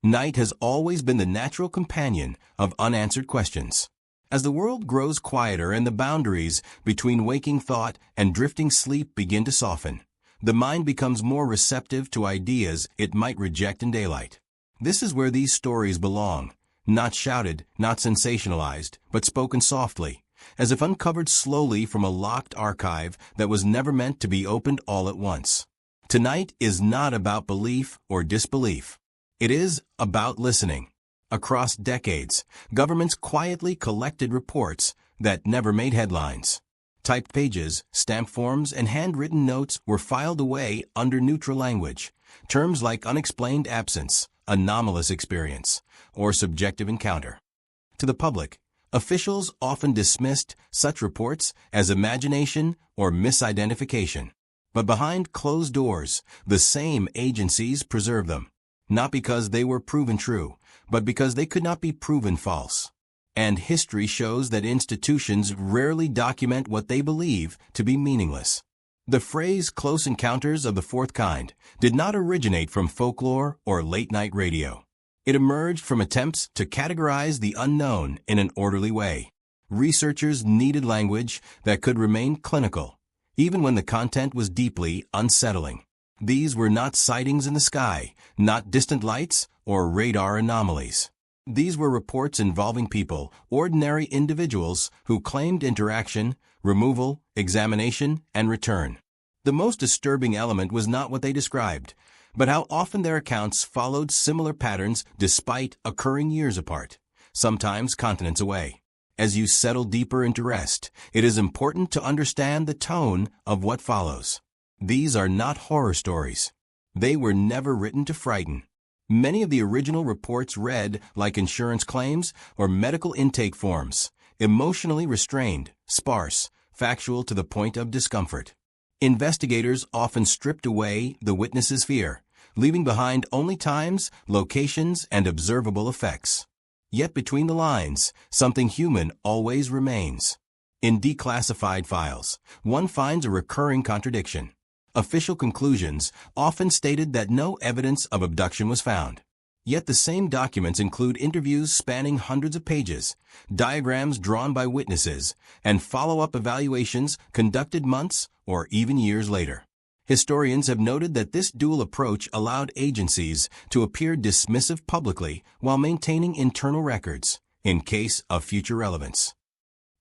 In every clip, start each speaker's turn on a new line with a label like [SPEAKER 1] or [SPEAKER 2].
[SPEAKER 1] Night has always been the natural companion of unanswered questions. As the world grows quieter and the boundaries between waking thought and drifting sleep begin to soften, the mind becomes more receptive to ideas it might reject in daylight. This is where these stories belong, not shouted, not sensationalized, but spoken softly, as if uncovered slowly from a locked archive that was never meant to be opened all at once. Tonight is not about belief or disbelief. It is about listening. Across decades, governments quietly collected reports that never made headlines. Typed pages, stamped forms, and handwritten notes were filed away under neutral language. Terms like unexplained absence, anomalous experience, or subjective encounter. To the public, officials often dismissed such reports as imagination or misidentification. But behind closed doors, the same agencies preserve them, not because they were proven true, but because they could not be proven false. And history shows that institutions rarely document what they believe to be meaningless. The phrase "close encounters of the fourth kind" did not originate from folklore or late-night radio. It emerged from attempts to categorize the unknown in an orderly way. Researchers needed language that could remain clinical, even when the content was deeply unsettling. These were not sightings in the sky, not distant lights or radar anomalies. These were reports involving people, ordinary individuals, who claimed interaction, removal, examination, and return. The most disturbing element was not what they described, but how often their accounts followed similar patterns despite occurring years apart, sometimes continents away. As you settle deeper into rest, it is important to understand the tone of what follows. These are not horror stories. They were never written to frighten. Many of the original reports read like insurance claims or medical intake forms, emotionally restrained, sparse, factual to the point of discomfort. Investigators often stripped away the witness's fear, leaving behind only times, locations, and observable effects. Yet between the lines, something human always remains. In declassified files, one finds a recurring contradiction. Official conclusions often stated that no evidence of abduction was found. Yet the same documents include interviews spanning hundreds of pages, diagrams drawn by witnesses, and follow-up evaluations conducted months or even years later. Historians have noted that this dual approach allowed agencies to appear dismissive publicly while maintaining internal records, in case of future relevance.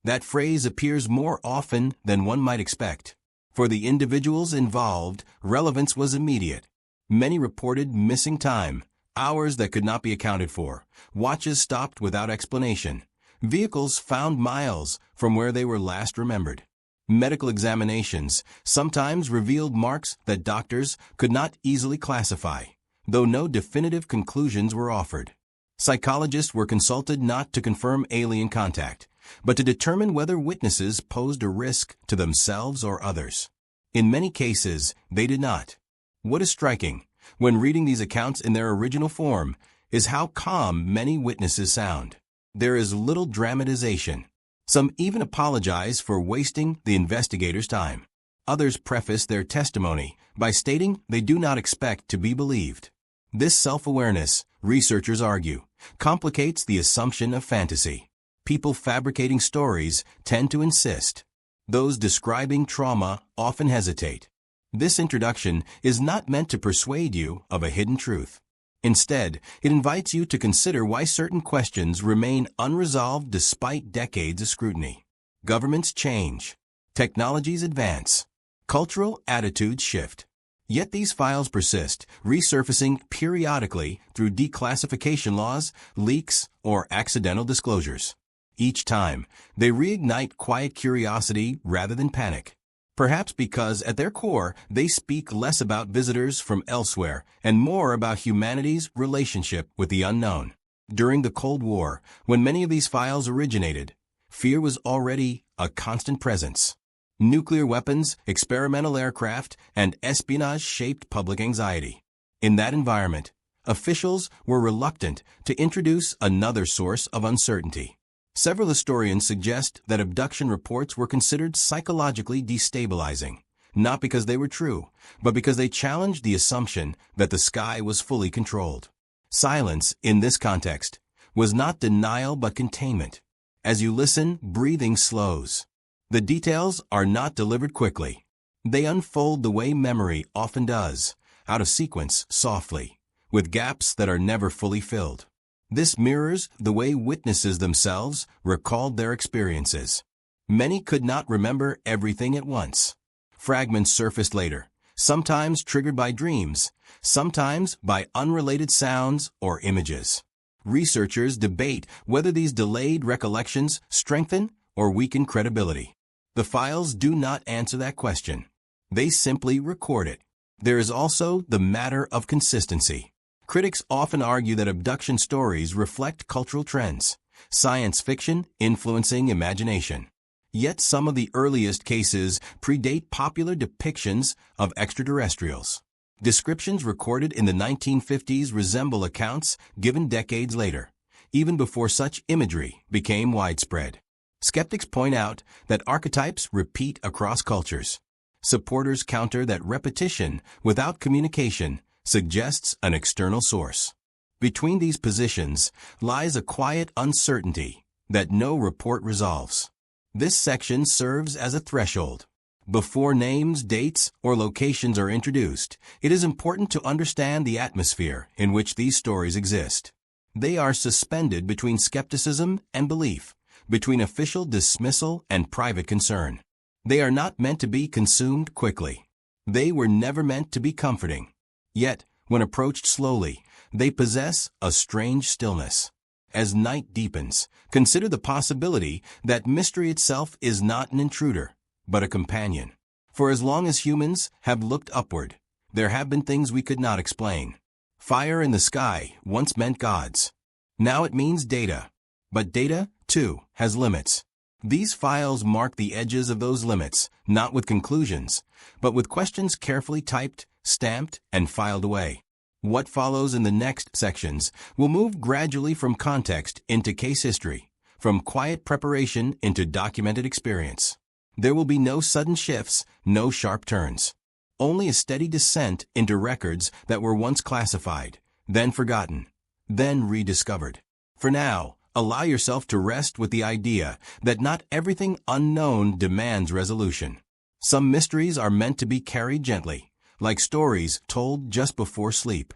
[SPEAKER 1] That phrase appears more often than one might expect. For the individuals involved, relevance was immediate. Many reported missing time, hours that could not be accounted for, watches stopped without explanation, vehicles found miles from where they were last remembered. Medical examinations sometimes revealed marks that doctors could not easily classify, though no definitive conclusions were offered. Psychologists were consulted not to confirm alien contact, but to determine whether witnesses posed a risk to themselves or others. In many cases, they did not. What is striking, when reading these accounts in their original form, is how calm many witnesses sound. There is little dramatization. Some even apologize for wasting the investigators' time. Others preface their testimony by stating they do not expect to be believed. This self-awareness, researchers argue, complicates the assumption of fantasy. People fabricating stories tend to insist. Those describing trauma often hesitate. This introduction is not meant to persuade you of a hidden truth. Instead, it invites you to consider why certain questions remain unresolved despite decades of scrutiny. Governments change. Technologies advance. Cultural attitudes shift. Yet these files persist, resurfacing periodically through declassification laws, leaks, or accidental disclosures. Each time, they reignite quiet curiosity rather than panic. Perhaps because at their core, they speak less about visitors from elsewhere and more about humanity's relationship with the unknown. During the Cold War, when many of these files originated, fear was already a constant presence. Nuclear weapons, experimental aircraft, and espionage shaped public anxiety. In that environment, officials were reluctant to introduce another source of uncertainty. Several historians suggest that abduction reports were considered psychologically destabilizing, not because they were true, but because they challenged the assumption that the sky was fully controlled. Silence, in this context, was not denial but containment. As you listen, breathing slows. The details are not delivered quickly. They unfold the way memory often does, out of sequence, softly, with gaps that are never fully filled. This mirrors the way witnesses themselves recalled their experiences. Many could not remember everything at once. Fragments surfaced later, sometimes triggered by dreams, sometimes by unrelated sounds or images. Researchers debate whether these delayed recollections strengthen or weaken credibility. The files do not answer that question. They simply record it. There is also the matter of consistency. Critics often argue that abduction stories reflect cultural trends, science fiction influencing imagination. Yet some of the earliest cases predate popular depictions of extraterrestrials. Descriptions recorded in the 1950s resemble accounts given decades later, even before such imagery became widespread. Skeptics point out that archetypes repeat across cultures. Supporters counter that repetition without communication suggests an external source. Between these positions lies a quiet uncertainty that no report resolves. This section serves as a threshold. Before names, dates, or locations are introduced, it is important to understand the atmosphere in which these stories exist. They are suspended between skepticism and belief, between official dismissal and private concern. They are not meant to be consumed quickly. They were never meant to be comforting. Yet, when approached slowly, they possess a strange stillness. As night deepens, consider the possibility that mystery itself is not an intruder, but a companion. For as long as humans have looked upward, there have been things we could not explain. Fire in the sky once meant gods. Now it means data. But data, too, has limits. These files mark the edges of those limits, not with conclusions, but with questions carefully typed, stamped, and filed away. What follows in the next sections will move gradually from context into case history, from quiet preparation into documented experience. There will be no sudden shifts, no sharp turns. Only a steady descent into records that were once classified, then forgotten, then rediscovered. For now, allow yourself to rest with the idea that not everything unknown demands resolution. Some mysteries are meant to be carried gently, like stories told just before sleep.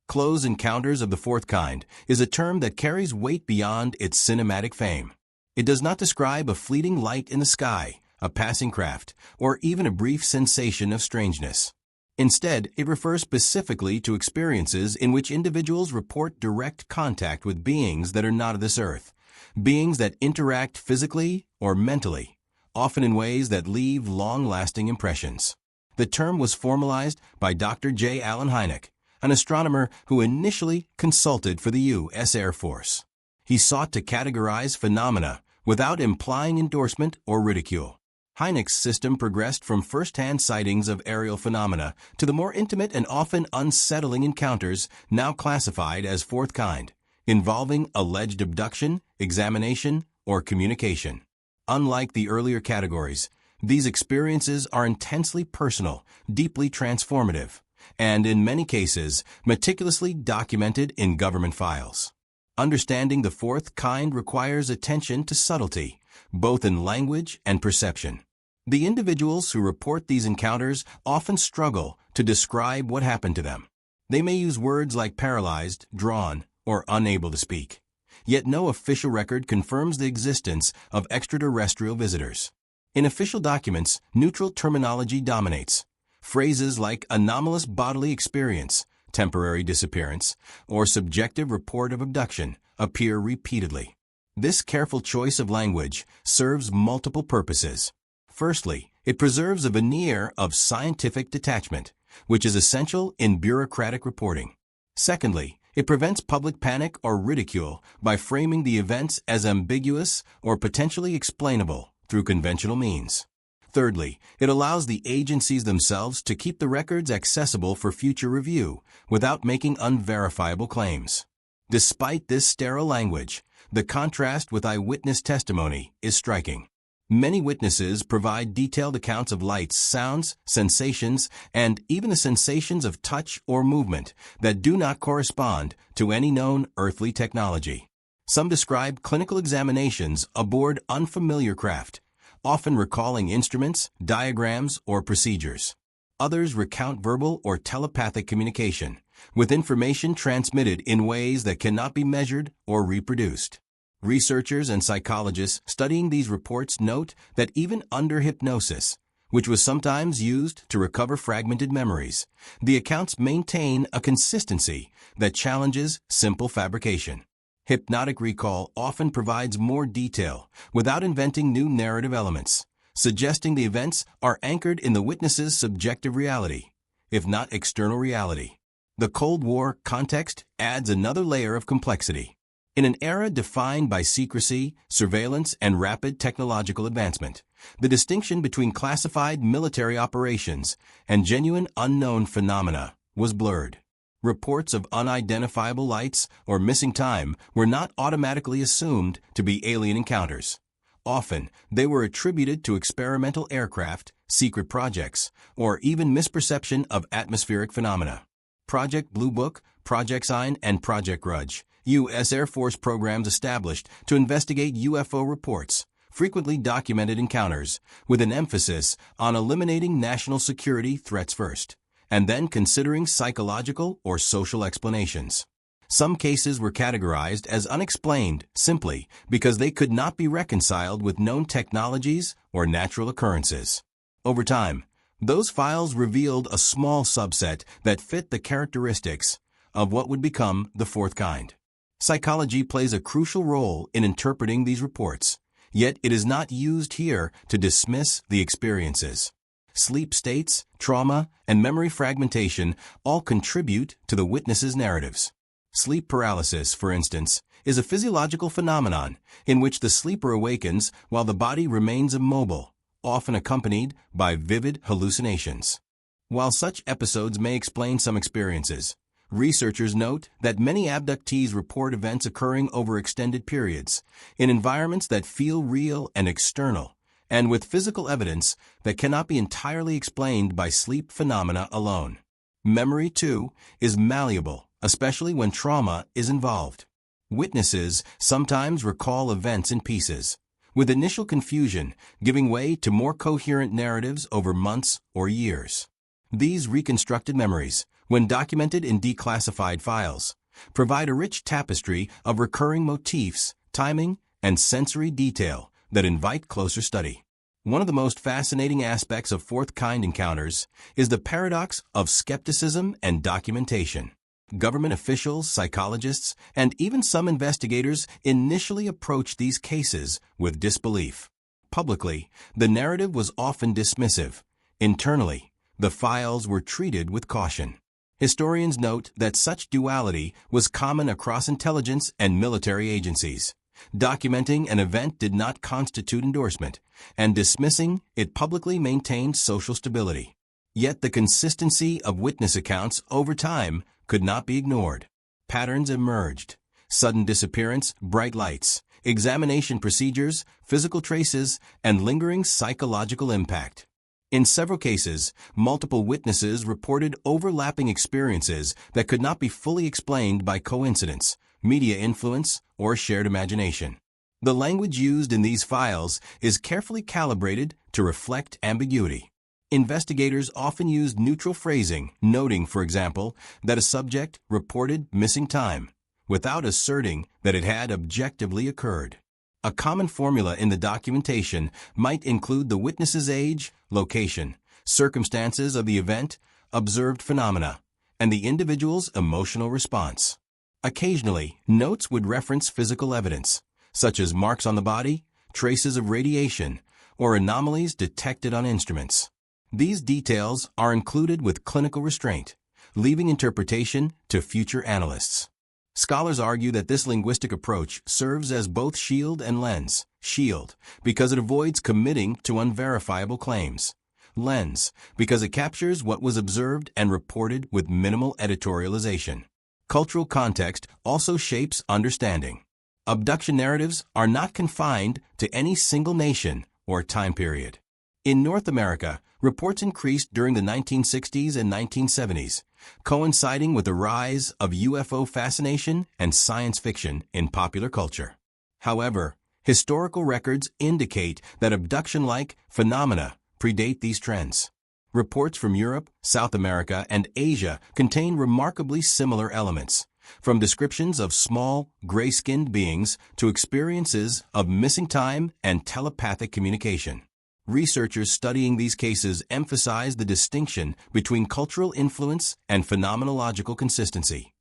[SPEAKER 1] Close encounters of the fourth kind is a term that carries weight beyond its cinematic fame. It does not describe a fleeting light in the sky, a passing craft, or even a brief sensation of strangeness. Instead, it refers specifically to experiences in which individuals report direct contact with beings that are not of this earth, beings that interact physically or mentally, often in ways that leave long-lasting impressions. The term was formalized by Dr. J. Allen Hynek, an astronomer who initially consulted for the U.S. Air Force. He sought to categorize phenomena without implying endorsement or ridicule. Hynek's system progressed from first-hand sightings of aerial phenomena to the more intimate and often unsettling encounters now classified as fourth kind, involving alleged abduction, examination, or communication. Unlike the earlier categories, these experiences are intensely personal, deeply transformative, and in many cases, meticulously documented in government files. Understanding the fourth kind requires attention to subtlety, both in language and perception. The individuals who report these encounters often struggle to describe what happened to them. They may use words like paralyzed, drawn, or unable to speak. Yet no official record confirms the existence of extraterrestrial visitors. In official documents, neutral terminology dominates. Phrases like anomalous bodily experience, temporary disappearance, or subjective report of abduction appear repeatedly. This careful choice of language serves multiple purposes. Firstly, it preserves a veneer of scientific detachment, which is essential in bureaucratic reporting. Secondly, it prevents public panic or ridicule by framing the events as ambiguous or potentially explainable through conventional means. Thirdly, it allows the agencies themselves to keep the records accessible for future review without making unverifiable claims. Despite this sterile language, the contrast with eyewitness testimony is striking. Many witnesses provide detailed accounts of lights, sounds, sensations, and even the sensations of touch or movement that do not correspond to any known earthly technology. Some describe clinical examinations aboard unfamiliar craft, often recalling instruments, diagrams, or procedures. Others recount verbal or telepathic communication, with information transmitted in ways that cannot be measured or reproduced. Researchers and psychologists studying these reports note that even under hypnosis, which was sometimes used to recover fragmented memories, the accounts maintain a consistency that challenges simple fabrication. Hypnotic recall often provides more detail without inventing new narrative elements, suggesting the events are anchored in the witness's subjective reality, if not external reality. The Cold War context adds another layer of complexity. In an era defined by secrecy, surveillance, and rapid technological advancement, the distinction between classified military operations and genuine unknown phenomena was blurred. Reports of unidentifiable lights or missing time were not automatically assumed to be alien encounters. Often, they were attributed to experimental aircraft, secret projects, or even misperception of atmospheric phenomena. Project Blue Book, Project Sign, and Project Grudge, U.S. Air Force programs established to investigate UFO reports, frequently documented encounters, with an emphasis on eliminating national security threats first, and then considering psychological or social explanations. Some cases were categorized as unexplained simply because they could not be reconciled with known technologies or natural occurrences. Over time, those files revealed a small subset that fit the characteristics of what would become the fourth kind. Psychology plays a crucial role in interpreting these reports, yet it is not used here to dismiss the experiences. Sleep states, trauma, and memory fragmentation all contribute to the witness's narratives. Sleep paralysis, for instance, is a physiological phenomenon in which the sleeper awakens while the body remains immobile, often accompanied by vivid hallucinations. While such episodes may explain some experiences, researchers note that many abductees report events occurring over extended periods, in environments that feel real and external, and with physical evidence that cannot be entirely explained by sleep phenomena alone. Memory, too, is malleable, especially when trauma is involved. Witnesses sometimes recall events in pieces, with initial confusion giving way to more coherent narratives over months or years. These reconstructed memories, when documented in declassified files, provide a rich tapestry of recurring motifs, timing, and sensory detail that invite closer study. One of the most fascinating aspects of fourth kind encounters is the paradox of skepticism and documentation. Government officials, psychologists, and even some investigators initially approached these cases with disbelief. Publicly, the narrative was often dismissive. Internally, the files were treated with caution. Historians note that such duality was common across intelligence and military agencies. Documenting an event did not constitute endorsement, and dismissing it publicly maintained social stability. Yet the consistency of witness accounts over time could not be ignored. Patterns emerged: sudden disappearance, bright lights, examination procedures, physical traces, and lingering psychological impact. In several cases, multiple witnesses reported overlapping experiences that could not be fully explained by coincidence, media influence, or shared imagination. The language used in these files is carefully calibrated to reflect ambiguity. Investigators often used neutral phrasing, noting, for example, that a subject reported missing time, without asserting that it had objectively occurred. A common formula in the documentation might include the witness's age, location, circumstances of the event, observed phenomena, and the individual's emotional response. Occasionally, notes would reference physical evidence, such as marks on the body, traces of radiation, or anomalies detected on instruments. These details are included with clinical restraint, leaving interpretation to future analysts. Scholars argue that this linguistic approach serves as both shield and lens. Shield, because it avoids committing to unverifiable claims. Lens, because it captures what was observed and reported with minimal editorialization. Cultural context also shapes understanding. Abduction narratives are not confined to any single nation or time period. In North America, reports increased during the 1960s and 1970s, coinciding with the rise of UFO fascination and science fiction in popular culture. However, historical records indicate that abduction-like phenomena predate these trends. Reports from Europe, South America, and Asia contain remarkably similar elements, from descriptions of small, gray-skinned beings to experiences of missing time and telepathic communication. Researchers studying these cases emphasize the distinction between cultural influence and phenomenological consistency.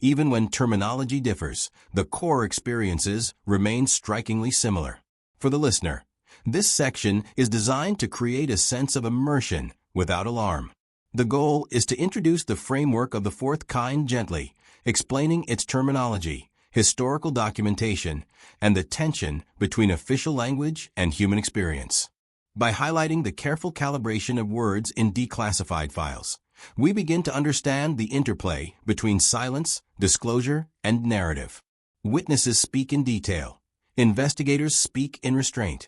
[SPEAKER 1] Even when terminology differs, the core experiences remain strikingly similar. For the listener, this section is designed to create a sense of immersion without alarm. The goal is to introduce the framework of the fourth kind gently, explaining its terminology, historical documentation, and the tension between official language and human experience. By highlighting the careful calibration of words in declassified files, we begin to understand the interplay between silence, disclosure, and narrative. Witnesses speak in detail, investigators speak in restraint,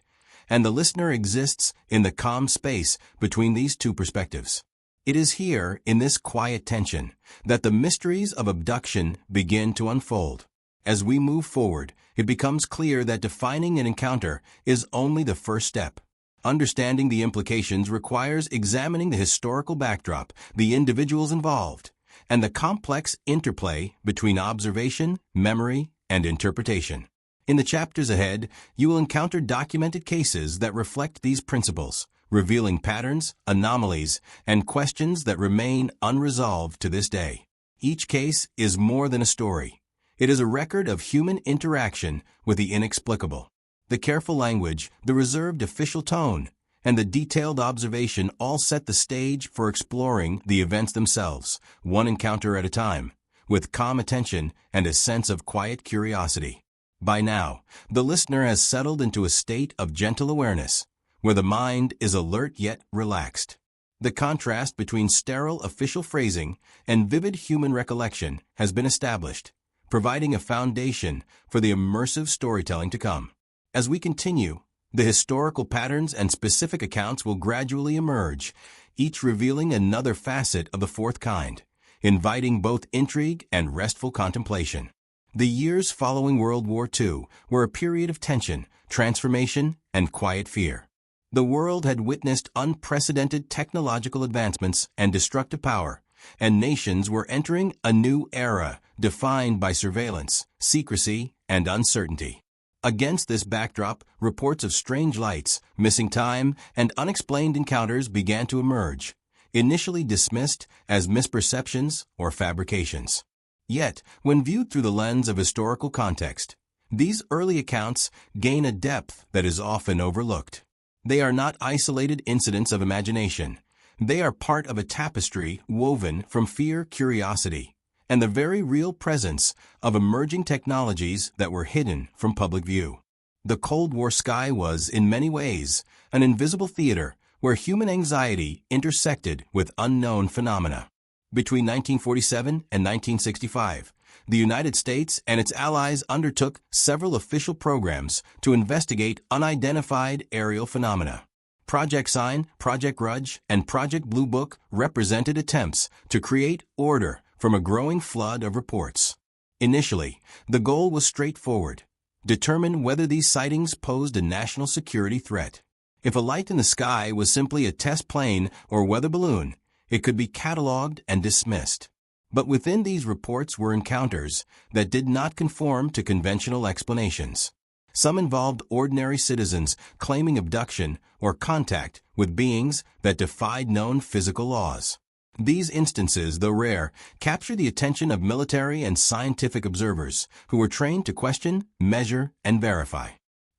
[SPEAKER 1] and the listener exists in the calm space between these two perspectives. It is here, in this quiet tension, that the mysteries of abduction begin to unfold. As we move forward, it becomes clear that defining an encounter is only the first step. Understanding the implications requires examining the historical backdrop, the individuals involved, and the complex interplay between observation, memory, and interpretation. In the chapters ahead, you will encounter documented cases that reflect these principles, revealing patterns, anomalies, and questions that remain unresolved to this day. Each case is more than a story. It is a record of human interaction with the inexplicable. The careful language, the reserved official tone, and the detailed observation all set the stage for exploring the events themselves, one encounter at a time, with calm attention and a sense of quiet curiosity. By now, the listener has settled into a state of gentle awareness, where the mind is alert yet relaxed. The contrast between sterile official phrasing and vivid human recollection has been established, providing a foundation for the immersive storytelling to come. As we continue, the historical patterns and specific accounts will gradually emerge, each revealing another facet of the fourth kind, inviting both intrigue and restful contemplation. The years following World War II were a period of tension, transformation, and quiet fear. The world had witnessed unprecedented technological advancements and destructive power, and nations were entering a new era defined by surveillance, secrecy, and uncertainty. Against this backdrop, reports of strange lights, missing time, and unexplained encounters began to emerge, initially dismissed as misperceptions or fabrications. Yet, when viewed through the lens of historical context, these early accounts gain a depth that is often overlooked. They are not isolated incidents of imagination. They are part of a tapestry woven from fear, curiosity, and the very real presence of emerging technologies that were hidden from public view. The Cold War sky was, in many ways, an invisible theater where human anxiety intersected with unknown phenomena. Between 1947 and 1965, the United States and its allies undertook several official programs to investigate unidentified aerial phenomena. Project Sign, Project Grudge, and Project Blue Book represented attempts to create order from a growing flood of reports. Initially, the goal was straightforward: determine whether these sightings posed a national security threat. If a light in the sky was simply a test plane or weather balloon, it could be catalogued and dismissed. But within these reports were encounters that did not conform to conventional explanations. Some involved ordinary citizens claiming abduction or contact with beings that defied known physical laws. These instances, though rare, capture the attention of military and scientific observers who were trained to question, measure, and verify.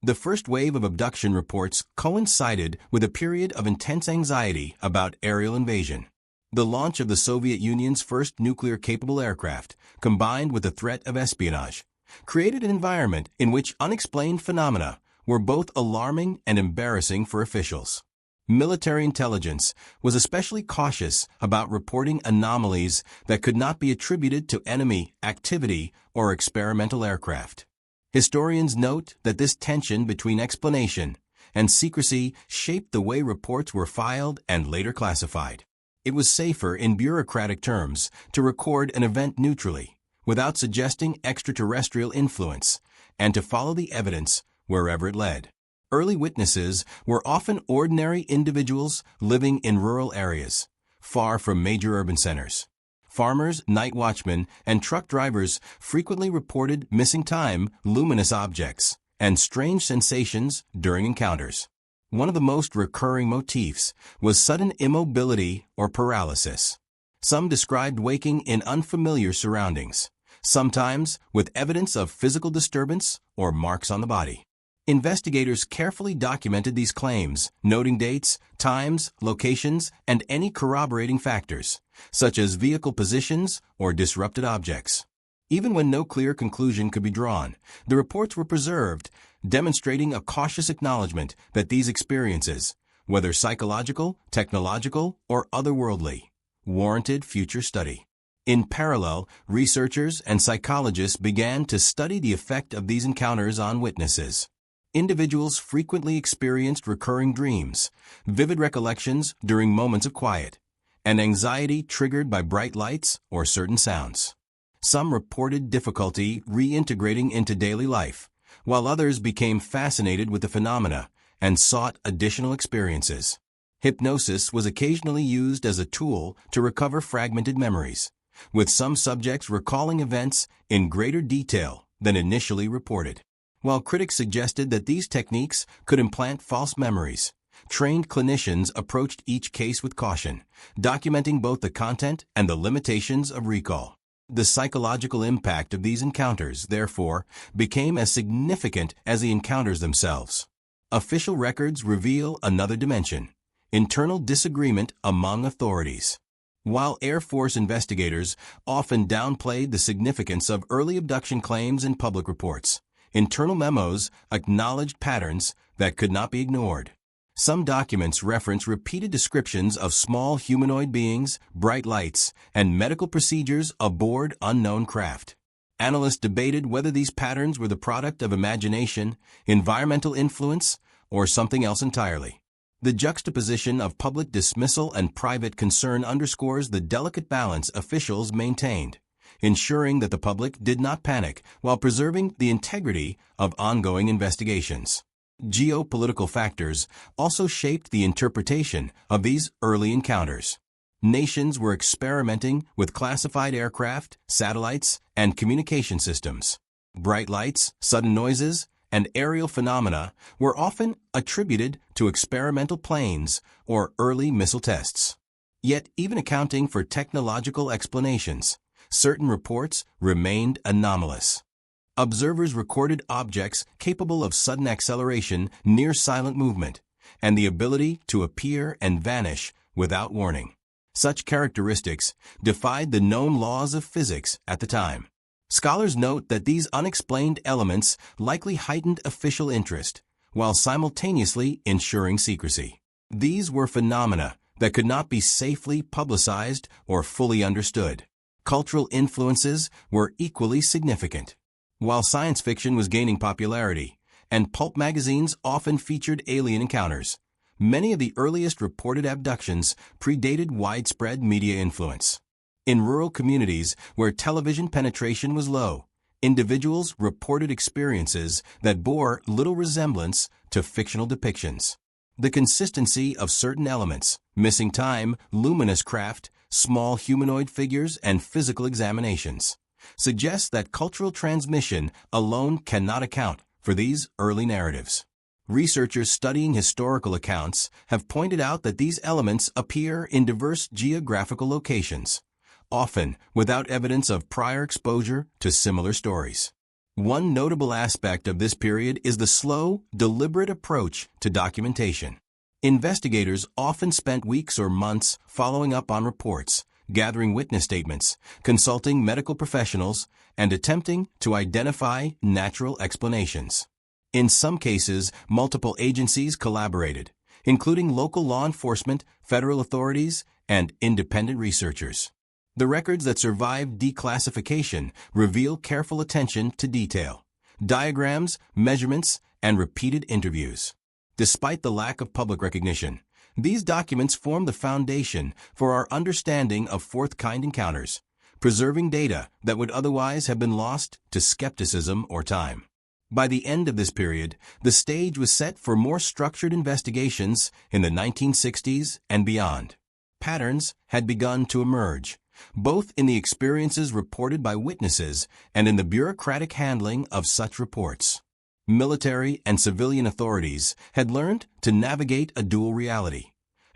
[SPEAKER 1] The first wave of abduction reports coincided with a period of intense anxiety about aerial invasion. The launch of the Soviet Union's first nuclear-capable aircraft, combined with the threat of espionage, created an environment in which unexplained phenomena were both alarming and embarrassing for officials. Military intelligence was especially cautious about reporting anomalies that could not be attributed to enemy activity or experimental aircraft. Historians note that this tension between explanation and secrecy shaped the way reports were filed and later classified. It was safer, in bureaucratic terms, to record an event neutrally, without suggesting extraterrestrial influence, and to follow the evidence wherever it led. Early witnesses were often ordinary individuals living in rural areas, far from major urban centers. Farmers, night watchmen, and truck drivers frequently reported missing time, luminous objects, and strange sensations during encounters. One of the most recurring motifs was sudden immobility or paralysis. Some described waking in unfamiliar surroundings, sometimes with evidence of physical disturbance or marks on the body. Investigators carefully documented these claims, noting dates, times, locations, and any corroborating factors, such as vehicle positions or disrupted objects. Even when no clear conclusion could be drawn, the reports were preserved, demonstrating a cautious acknowledgement that these experiences, whether psychological, technological, or otherworldly, warranted future study. In parallel, researchers and psychologists began to study the effect of these encounters on witnesses. Individuals frequently experienced recurring dreams, vivid recollections during moments of quiet, and anxiety triggered by bright lights or certain sounds. Some reported difficulty reintegrating into daily life, while others became fascinated with the phenomena and sought additional experiences. Hypnosis was occasionally used as a tool to recover fragmented memories, with some subjects recalling events in greater detail than initially reported. While critics suggested that these techniques could implant false memories, trained clinicians approached each case with caution, documenting both the content and the limitations of recall. The psychological impact of these encounters, therefore, became as significant as the encounters themselves. Official records reveal another dimension: internal disagreement among authorities. While Air Force investigators often downplayed the significance of early abduction claims in public reports, internal memos acknowledged patterns that could not be ignored. Some documents reference repeated descriptions of small humanoid beings, bright lights, and medical procedures aboard unknown craft. Analysts debated whether these patterns were the product of imagination, environmental influence, or something else entirely. The juxtaposition of public dismissal and private concern underscores the delicate balance officials maintained, ensuring that the public did not panic while preserving the integrity of ongoing investigations. Geopolitical factors also shaped the interpretation of these early encounters. Nations were experimenting with classified aircraft, satellites, and communication systems. Bright lights, sudden noises, and aerial phenomena were often attributed to experimental planes or early missile tests. Yet, even accounting for technological explanations, certain reports remained anomalous. Observers recorded objects capable of sudden acceleration, near silent movement, and the ability to appear and vanish without warning. Such characteristics defied the known laws of physics at the time. Scholars note that these unexplained elements likely heightened official interest, while simultaneously ensuring secrecy. These were phenomena that could not be safely publicized or fully understood. Cultural influences were equally significant. While science fiction was gaining popularity, and pulp magazines often featured alien encounters, many of the earliest reported abductions predated widespread media influence. In rural communities where television penetration was low, individuals reported experiences that bore little resemblance to fictional depictions. The consistency of certain elements, missing time, luminous craft, small humanoid figures, and physical examinations, suggests that cultural transmission alone cannot account for these early narratives. Researchers studying historical accounts have pointed out that these elements appear in diverse geographical locations, often without evidence of prior exposure to similar stories. One notable aspect of this period is the slow, deliberate approach to documentation. Investigators often spent weeks or months following up on reports, gathering witness statements, consulting medical professionals, and attempting to identify natural explanations. In some cases, multiple agencies collaborated, including local law enforcement, federal authorities, and independent researchers. The records that survived declassification reveal careful attention to detail, diagrams, measurements, and repeated interviews. Despite the lack of public recognition, these documents form the foundation for our understanding of fourth-kind encounters, preserving data that would otherwise have been lost to skepticism or time. By the end of this period, the stage was set for more structured investigations in the 1960s and beyond. Patterns had begun to emerge, both in the experiences reported by witnesses and in the bureaucratic handling of such reports. Military and civilian authorities had learned to navigate a dual reality,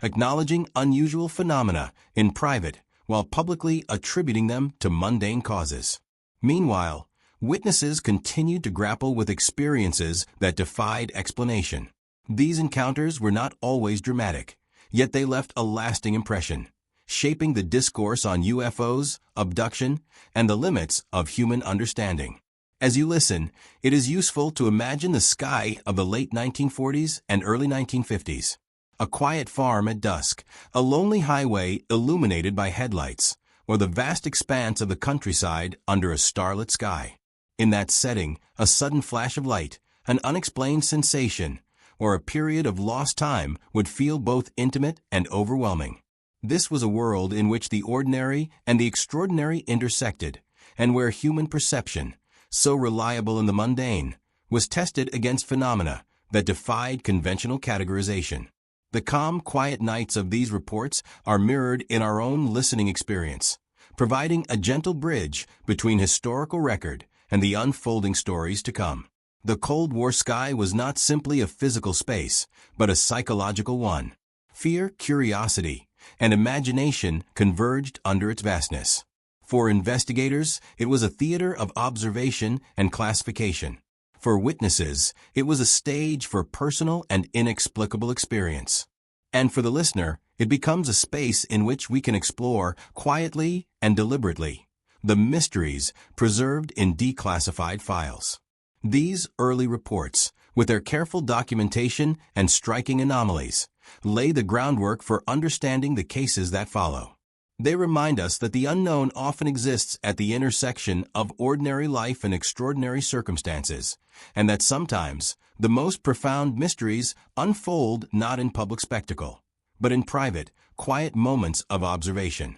[SPEAKER 1] acknowledging unusual phenomena in private while publicly attributing them to mundane causes. Meanwhile, witnesses continued to grapple with experiences that defied explanation. These encounters were not always dramatic, yet they left a lasting impression, shaping the discourse on UFOs, abduction, and the limits of human understanding. As you listen, it is useful to imagine the sky of the late 1940s and early 1950s. A quiet farm at dusk, a lonely highway illuminated by headlights, or the vast expanse of the countryside under a starlit sky. In that setting, a sudden flash of light, an unexplained sensation, or a period of lost time would feel both intimate and overwhelming. This was a world in which the ordinary and the extraordinary intersected, and where human perception, so reliable in the mundane, was tested against phenomena that defied conventional categorization. The calm, quiet nights of these reports are mirrored in our own listening experience, providing a gentle bridge between historical record and the unfolding stories to come. The Cold War sky was not simply a physical space, but a psychological one. Fear, curiosity, and imagination converged under its vastness. For investigators, it was a theater of observation and classification. For witnesses, it was a stage for personal and inexplicable experience. And for the listener, it becomes a space in which we can explore, quietly and deliberately, the mysteries preserved in declassified files. These early reports, with their careful documentation and striking anomalies, lay the groundwork for understanding the cases that follow. They remind us that the unknown often exists at the intersection of ordinary life and extraordinary circumstances, and that sometimes the most profound mysteries unfold not in public spectacle, but in private, quiet moments of observation.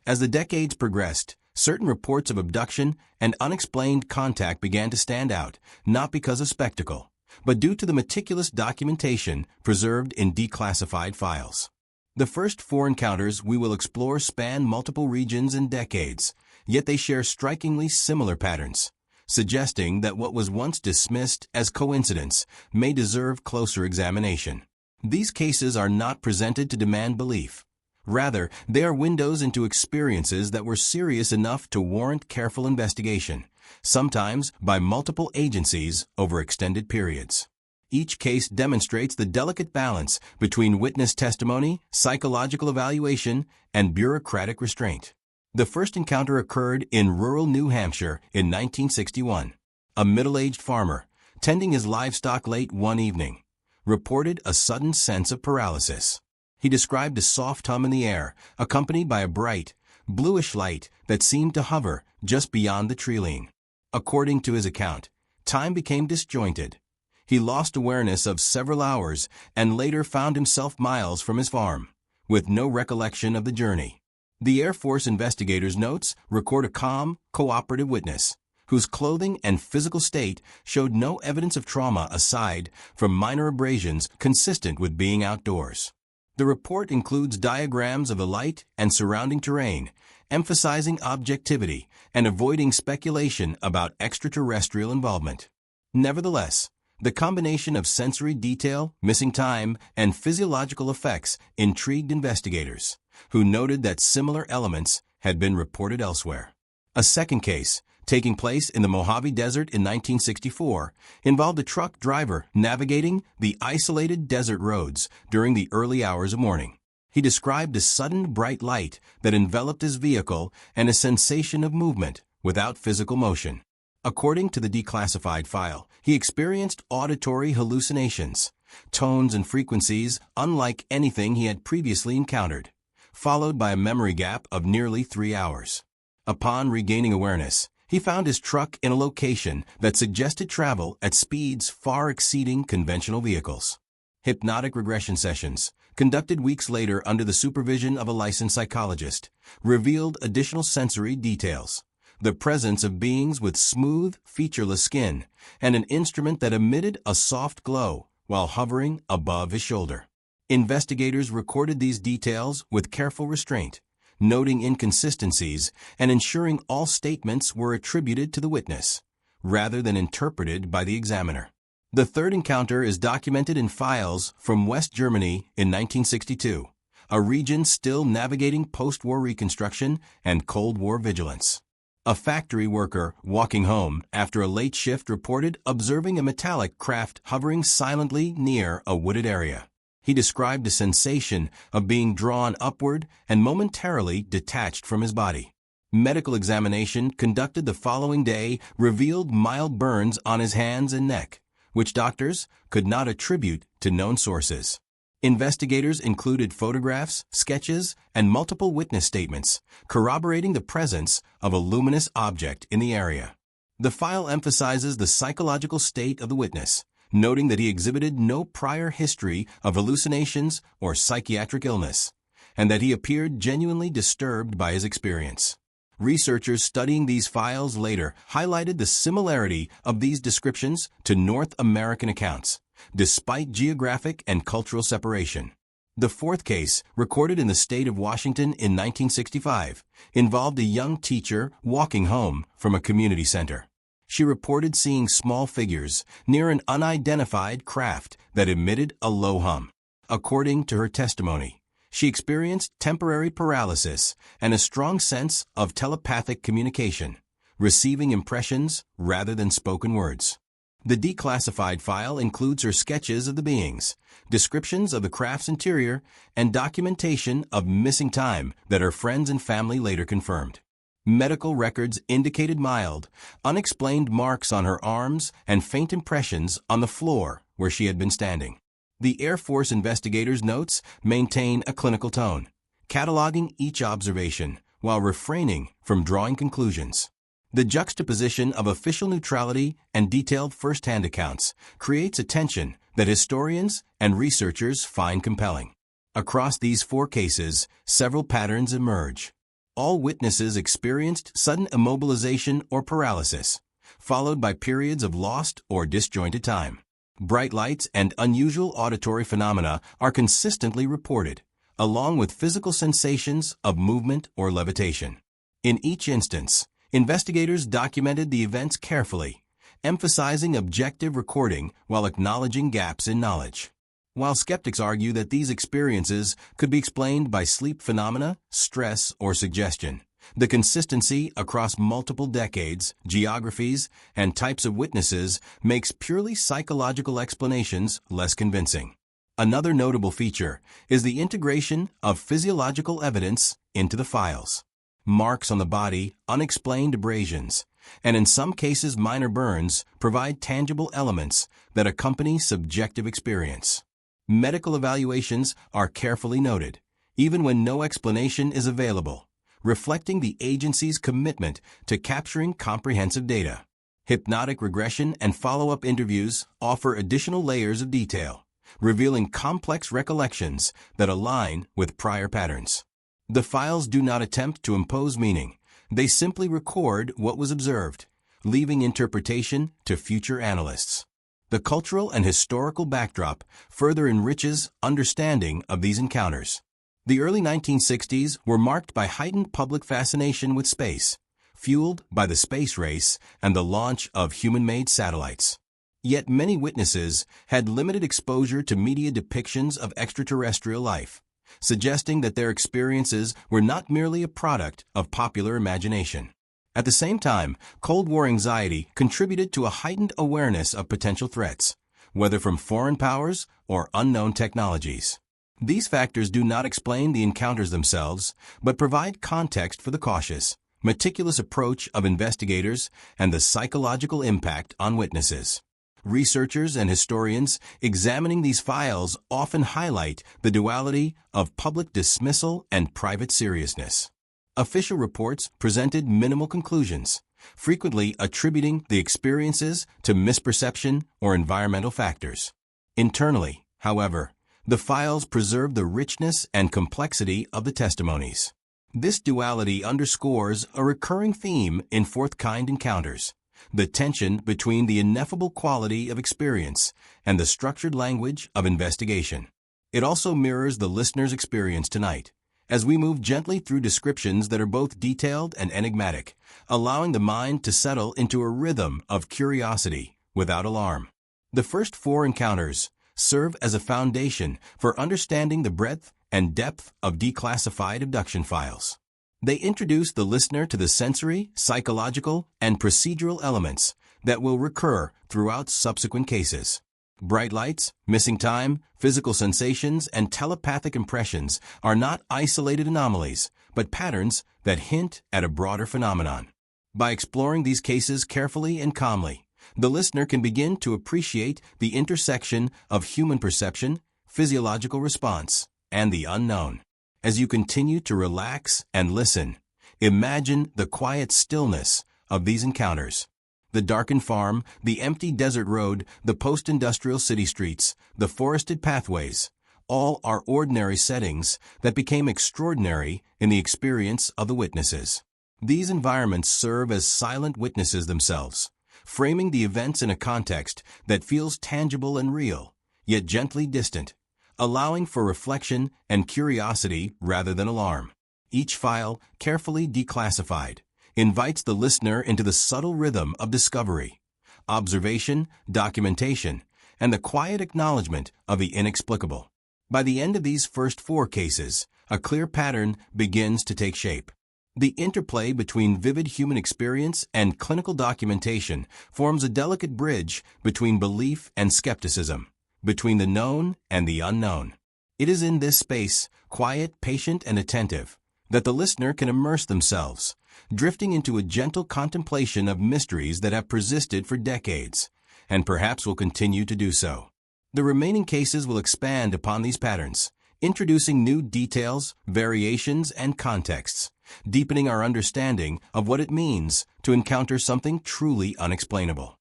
[SPEAKER 1] As the decades progressed, certain reports of abduction and unexplained contact began to stand out, not because of spectacle, but due to the meticulous documentation preserved in declassified files. The first four encounters we will explore span multiple regions and decades, yet they share strikingly similar patterns, suggesting that what was once dismissed as coincidence may deserve closer examination. These cases are not presented to demand belief. Rather, they are windows into experiences that were serious enough to warrant careful investigation, sometimes by multiple agencies over extended periods. Each case demonstrates the delicate balance between witness testimony, psychological evaluation, and bureaucratic restraint. The first encounter occurred in rural New Hampshire in 1961. A middle-aged farmer, tending his livestock late one evening, reported a sudden sense of paralysis. He described a soft hum in the air, accompanied by a bright, bluish light that seemed to hover just beyond the tree line. According to his account, time became disjointed. He lost awareness of several hours and later found himself miles from his farm, with no recollection of the journey. The Air Force investigators' notes record a calm, cooperative witness, whose clothing and physical state showed no evidence of trauma aside from minor abrasions consistent with being outdoors. The report includes diagrams of the light and surrounding terrain, emphasizing objectivity and avoiding speculation about extraterrestrial involvement. Nevertheless, the combination of sensory detail, missing time, and physiological effects intrigued investigators, who noted that similar elements had been reported elsewhere. A second case, taking place in the Mojave Desert in 1964, involved a truck driver navigating the isolated desert roads during the early hours of morning. He described a sudden bright light that enveloped his vehicle and a sensation of movement without physical motion. According to the declassified file, he experienced auditory hallucinations, tones and frequencies unlike anything he had previously encountered, followed by a memory gap of nearly 3 hours. Upon regaining awareness, he found his truck in a location that suggested travel at speeds far exceeding conventional vehicles. Hypnotic regression sessions, conducted weeks later under the supervision of a licensed psychologist, revealed additional sensory details. The presence of beings with smooth, featureless skin, and an instrument that emitted a soft glow while hovering above his shoulder. Investigators recorded these details with careful restraint, noting inconsistencies and ensuring all statements were attributed to the witness, rather than interpreted by the examiner. The third encounter is documented in files from West Germany in 1962, a region still navigating post-war reconstruction and Cold War vigilance. A factory worker walking home after a late shift reported observing a metallic craft hovering silently near a wooded area. He described a sensation of being drawn upward and momentarily detached from his body. Medical examination conducted the following day revealed mild burns on his hands and neck, which doctors could not attribute to known sources. Investigators included photographs, sketches, and multiple witness statements, corroborating the presence of a luminous object in the area. The file emphasizes the psychological state of the witness, noting that he exhibited no prior history of hallucinations or psychiatric illness, and that he appeared genuinely disturbed by his experience. Researchers studying these files later highlighted the similarity of these descriptions to North American accounts, despite geographic and cultural separation. The fourth case, recorded in the state of Washington in 1965, involved a young teacher walking home from a community center. She reported seeing small figures near an unidentified craft that emitted a low hum. According to her testimony, she experienced temporary paralysis and a strong sense of telepathic communication, receiving impressions rather than spoken words. The Declassified file includes her sketches of the beings, descriptions of the craft's interior, and documentation of missing time that her friends and family later confirmed. Medical records indicated mild, unexplained marks on her arms and faint impressions on the floor where she had been standing. The Air Force investigators' notes maintain a clinical tone, cataloging each observation while refraining from drawing conclusions. The juxtaposition of official neutrality and detailed first-hand accounts creates a tension that historians and researchers find compelling. Across these four cases, several patterns emerge. All witnesses experienced sudden immobilization or paralysis, followed by periods of lost or disjointed time. Bright lights and unusual auditory phenomena are consistently reported, along with physical sensations of movement or levitation. In each instance, investigators documented the events carefully, emphasizing objective recording while acknowledging gaps in knowledge. While skeptics argue that these experiences could be explained by sleep phenomena, stress, or suggestion, the consistency across multiple decades, geographies, and types of witnesses makes purely psychological explanations less convincing. Another notable feature is the integration of physiological evidence into the files. Marks on the body, unexplained abrasions, and in some cases minor burns provide tangible elements that accompany subjective experience. Medical evaluations are carefully noted, even when no explanation is available, reflecting the agency's commitment to capturing comprehensive data. Hypnotic regression and follow-up interviews offer additional layers of detail, revealing complex recollections that align with prior patterns. The files do not attempt to impose meaning. They simply record what was observed, leaving interpretation to future analysts. The cultural and historical backdrop further enriches understanding of these encounters. The early 1960s were marked by heightened public fascination with space, fueled by the space race and the launch of human-made satellites. Yet many witnesses had limited exposure to media depictions of extraterrestrial life, suggesting that their experiences were not merely a product of popular imagination. At the same time, Cold War anxiety contributed to a heightened awareness of potential threats, whether from foreign powers or unknown technologies. These factors do not explain the encounters themselves, but provide context for the cautious, meticulous approach of investigators and the psychological impact on witnesses. Researchers and historians examining these files often highlight the duality of public dismissal and private seriousness. Official reports presented minimal conclusions, frequently attributing the experiences to misperception or environmental factors. Internally, However, the files preserve the richness and complexity of the testimonies. This duality underscores a recurring theme in fourth-kind encounters: the tension between the ineffable quality of experience and the structured language of investigation. It also mirrors the listener's experience tonight, as we move gently through descriptions that are both detailed and enigmatic, allowing the mind to settle into a rhythm of curiosity without alarm. The first 4 encounters serve as a foundation for understanding the breadth and depth of declassified abduction files. They introduce the listener to the sensory, psychological, and procedural elements that will recur throughout subsequent cases. Bright lights, missing time, physical sensations, and telepathic impressions are not isolated anomalies, but patterns that hint at a broader phenomenon. By exploring these cases carefully and calmly, the listener can begin to appreciate the intersection of human perception, physiological response, and the unknown. As you continue to relax and listen, imagine the quiet stillness of these encounters. The darkened farm, the empty desert road, the post-industrial city streets, the forested pathways, all are ordinary settings that became extraordinary in the experience of the witnesses. These environments serve as silent witnesses themselves, framing the events in a context that feels tangible and real, yet gently distant, allowing for reflection and curiosity rather than alarm. Each file, carefully declassified, invites the listener into the subtle rhythm of discovery, observation, documentation, and the quiet acknowledgement of the inexplicable. By the end of these first 4 cases, a clear pattern begins to take shape. The interplay between vivid human experience and clinical documentation forms a delicate bridge between belief and skepticism, between the known and the unknown. It is in this space, quiet, patient, and attentive, that the listener can immerse themselves, drifting into a gentle contemplation of mysteries that have persisted for decades, and perhaps will continue to do so. The remaining cases will expand upon these patterns, introducing new details, variations, and contexts, deepening our understanding of what it means to encounter something truly unexplainable.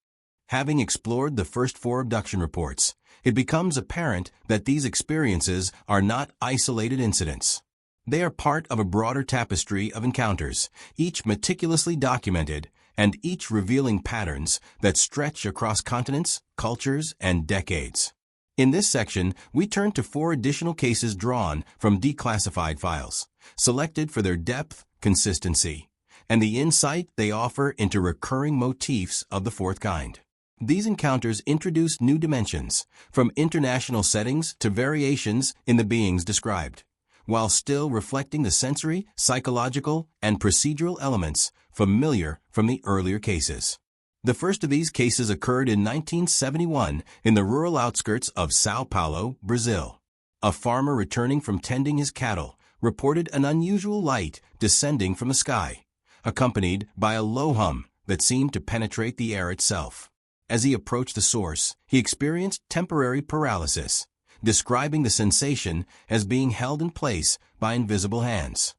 [SPEAKER 1] Having explored the first 4 abduction reports, it becomes apparent that these experiences are not isolated incidents. They are part of a broader tapestry of encounters, each meticulously documented and each revealing patterns that stretch across continents, cultures, and decades. In this section, we turn to 4 additional cases drawn from declassified files, selected for their depth, consistency, and the insight they offer into recurring motifs of the fourth kind. These encounters introduce new dimensions, from international settings to variations in the beings described, while still reflecting the sensory, psychological, and procedural elements familiar from the earlier cases. The first of these cases occurred in 1971 in the rural outskirts of Sao Paulo, Brazil. A farmer returning from tending his cattle reported an unusual light descending from the sky, accompanied by a low hum that seemed to penetrate the air itself. As he approached the source, he experienced temporary paralysis, describing the sensation as being held in place by invisible hands.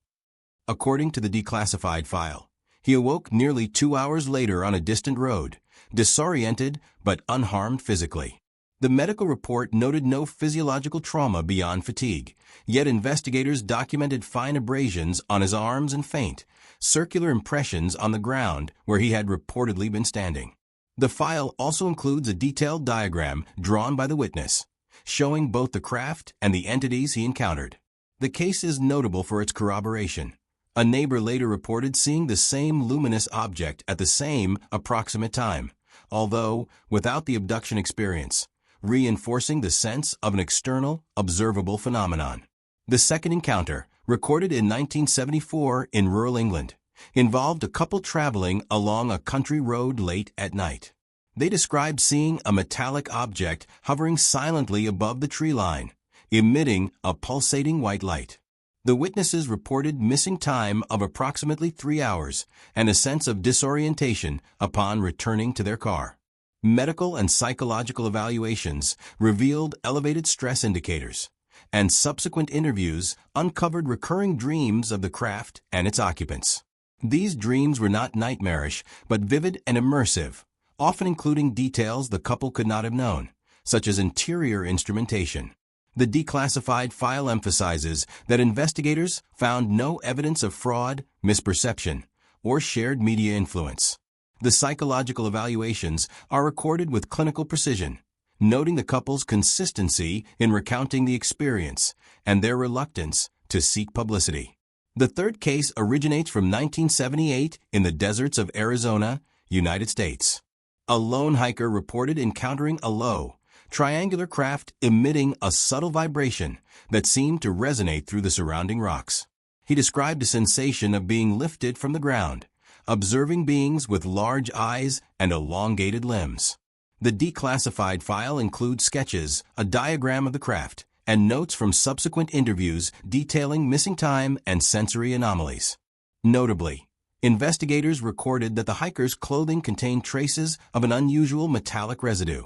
[SPEAKER 1] According to the declassified file, he awoke nearly 2 hours later on a distant road, disoriented but unharmed physically. The medical report noted no physiological trauma beyond fatigue, yet investigators documented fine abrasions on his arms and faint, circular impressions on the ground where he had reportedly been standing. The file also includes a detailed diagram drawn by the witness, showing both the craft and the entities he encountered. The case is notable for its corroboration. A neighbor later reported seeing the same luminous object at the same approximate time, although without the abduction experience, reinforcing the sense of an external, observable phenomenon. The second encounter, recorded in 1974 in rural England, involved a couple traveling along a country road late at night. They described seeing a metallic object hovering silently above the tree line, emitting a pulsating white light. The witnesses reported missing time of approximately 3 hours and a sense of disorientation upon returning to their car. Medical and psychological evaluations revealed elevated stress indicators, and subsequent interviews uncovered recurring dreams of the craft and its occupants. These dreams were not nightmarish, but vivid and immersive, often including details the couple could not have known, such as interior instrumentation. The declassified file emphasizes that investigators found no evidence of fraud, misperception, or shared media influence. The psychological evaluations are recorded with clinical precision, noting the couple's consistency in recounting the experience and their reluctance to seek publicity. The third case originates from 1978 in the deserts of Arizona, United States. A lone hiker reported encountering a low, triangular craft emitting a subtle vibration that seemed to resonate through the surrounding rocks. He described a sensation of being lifted from the ground, observing beings with large eyes and elongated limbs. The declassified file includes sketches, a diagram of the craft, and notes from subsequent interviews detailing missing time and sensory anomalies. Notably, investigators recorded that the hiker's clothing contained traces of an unusual metallic residue,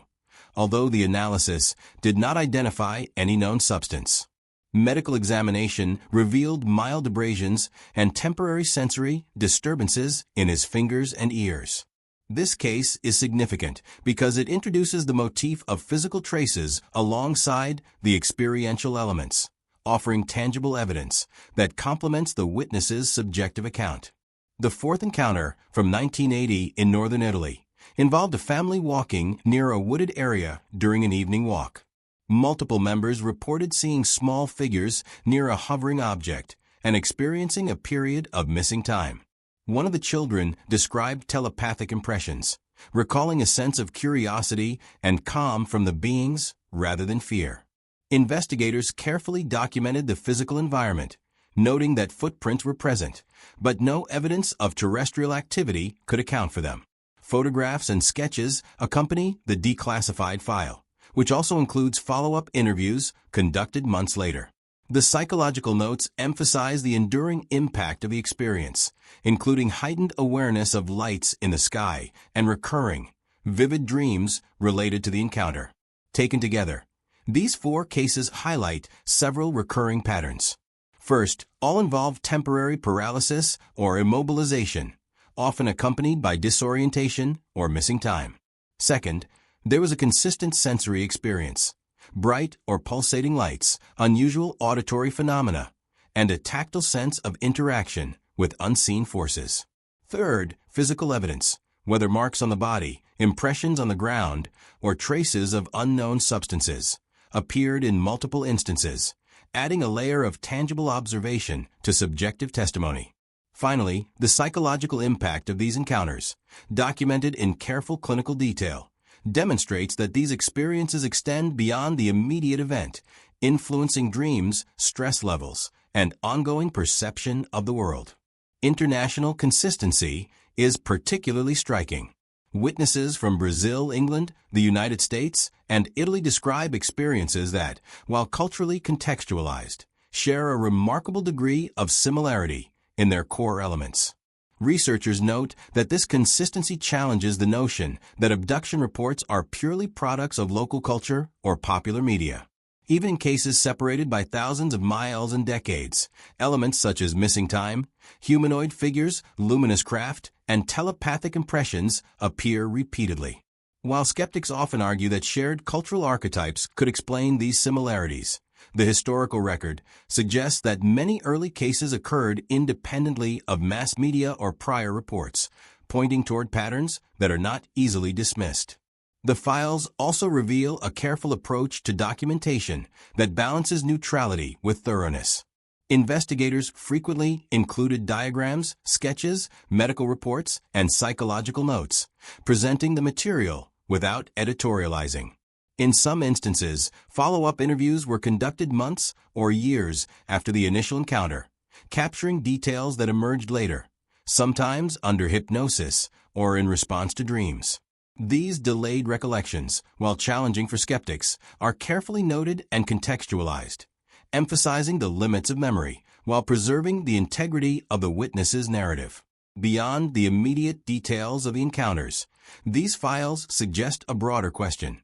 [SPEAKER 1] although the analysis did not identify any known substance. Medical examination revealed mild abrasions and temporary sensory disturbances in his fingers and ears. This case is significant because it introduces the motif of physical traces alongside the experiential elements, offering tangible evidence that complements the witness's subjective account. The fourth encounter, from 1980 in northern Italy, involved a family walking near a wooded area during an evening walk. Multiple members reported seeing small figures near a hovering object and experiencing a period of missing time. One of the children described telepathic impressions, recalling a sense of curiosity and calm from the beings rather than fear. Investigators carefully documented the physical environment, noting that footprints were present, but no evidence of terrestrial activity could account for them. Photographs and sketches accompany the declassified file, which also includes follow-up interviews conducted months later. The psychological notes emphasize the enduring impact of the experience, including heightened awareness of lights in the sky and recurring, vivid dreams related to the encounter. Taken together, these four cases highlight several recurring patterns. First, all involve temporary paralysis or immobilization, often accompanied by disorientation or missing time. Second, there was a consistent sensory experience, bright or pulsating lights, unusual auditory phenomena, and a tactile sense of interaction with unseen forces. Third, physical evidence, whether marks on the body, impressions on the ground, or traces of unknown substances, appeared in multiple instances, adding a layer of tangible observation to subjective testimony. Finally, the psychological impact of these encounters, documented in careful clinical detail, demonstrates that these experiences extend beyond the immediate event, influencing dreams, stress levels, and ongoing perception of the world. International consistency is particularly striking. Witnesses from Brazil, England, the United States, and Italy describe experiences that, while culturally contextualized, share a remarkable degree of similarity in their core elements. Researchers note that this consistency challenges the notion that abduction reports are purely products of local culture or popular media. Even in cases separated by thousands of miles and decades, elements such as missing time, humanoid figures, luminous craft, and telepathic impressions appear repeatedly. While skeptics often argue that shared cultural archetypes could explain these similarities, the historical record suggests that many early cases occurred independently of mass media or prior reports, pointing toward patterns that are not easily dismissed. The files also reveal a careful approach to documentation that balances neutrality with thoroughness. Investigators frequently included diagrams, sketches, medical reports, and psychological notes, presenting the material without editorializing. In some instances, follow-up interviews were conducted months or years after the initial encounter, capturing details that emerged later, sometimes under hypnosis or in response to dreams. These delayed recollections, while challenging for skeptics, are carefully noted and contextualized, emphasizing the limits of memory while preserving the integrity of the witness's narrative. Beyond the immediate details of the encounters, these files suggest a broader question.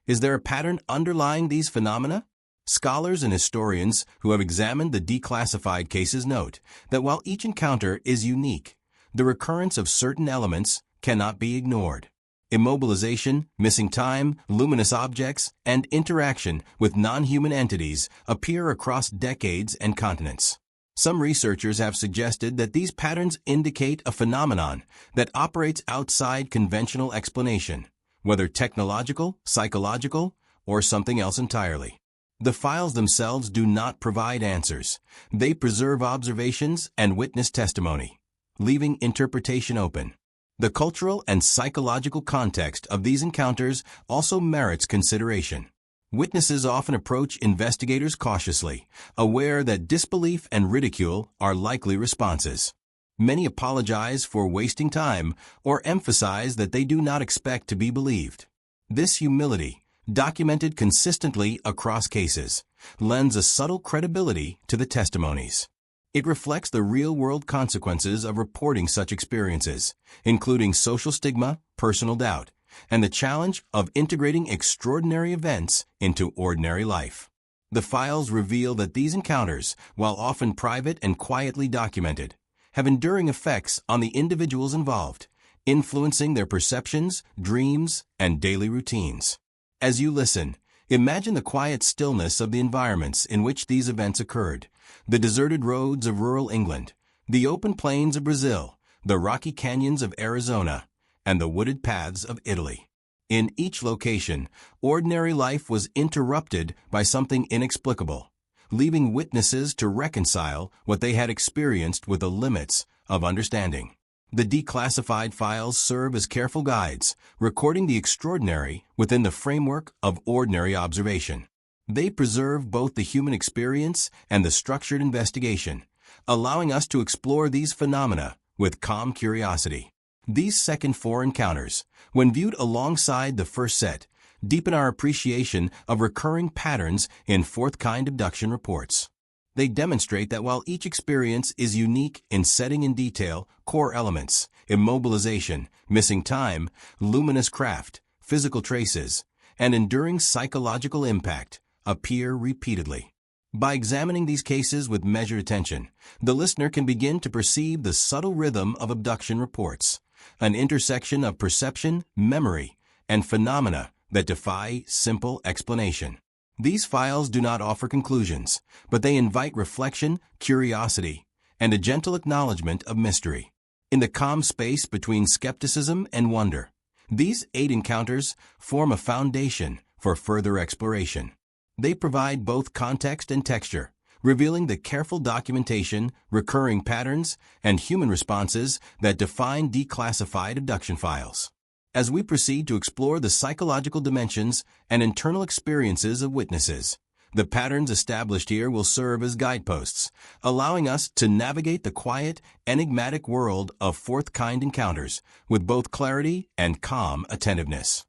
[SPEAKER 1] Is there a pattern underlying these phenomena? Scholars and historians who have examined the declassified cases note that while each encounter is unique, the recurrence of certain elements cannot be ignored. Immobilization, missing time, luminous objects, and interaction with non-human entities appear across decades and continents. Some researchers have suggested that these patterns indicate a phenomenon that operates outside conventional explanation, whether technological, psychological, or something else entirely. The files themselves do not provide answers. They preserve observations and witness testimony, leaving interpretation open. The cultural and psychological context of these encounters also merits consideration. Witnesses often approach investigators cautiously, aware that disbelief and ridicule are likely responses. Many apologize for wasting time or emphasize that they do not expect to be believed. This humility, documented consistently across cases, lends a subtle credibility to the testimonies. It reflects the real-world consequences of reporting such experiences, including social stigma, personal doubt, and the challenge of integrating extraordinary events into ordinary life. The files reveal that these encounters, while often private and quietly documented, have enduring effects on the individuals involved, influencing their perceptions, dreams, and daily routines. As you listen, imagine the quiet stillness of the environments in which these events occurred, the deserted roads of rural England, the open plains of Brazil, the rocky canyons of Arizona, and the wooded paths of Italy. In each location, ordinary life was interrupted by something inexplicable, leaving witnesses to reconcile what they had experienced with the limits of understanding. The declassified files serve as careful guides, recording the extraordinary within the framework of ordinary observation. They preserve both the human experience and the structured investigation, allowing us to explore these phenomena with calm curiosity. These second four encounters, when viewed alongside the first set, deepen our appreciation of recurring patterns in fourth-kind abduction reports. They demonstrate that while each experience is unique in setting and detail, core elements, immobilization, missing time, luminous craft, physical traces, and enduring psychological impact appear repeatedly. By examining these cases with measured attention, the listener can begin to perceive the subtle rhythm of abduction reports, an intersection of perception, memory, and phenomena that defy simple explanation. These files do not offer conclusions, but they invite reflection, curiosity, and a gentle acknowledgement of mystery. In the calm space between skepticism and wonder, these 8 encounters form a foundation for further exploration. They provide both context and texture, revealing the careful documentation, recurring patterns, and human responses that define declassified abduction files. As we proceed to explore the psychological dimensions and internal experiences of witnesses, the patterns established here will serve as guideposts, allowing us to navigate the quiet, enigmatic world of fourth-kind encounters with both clarity and calm attentiveness.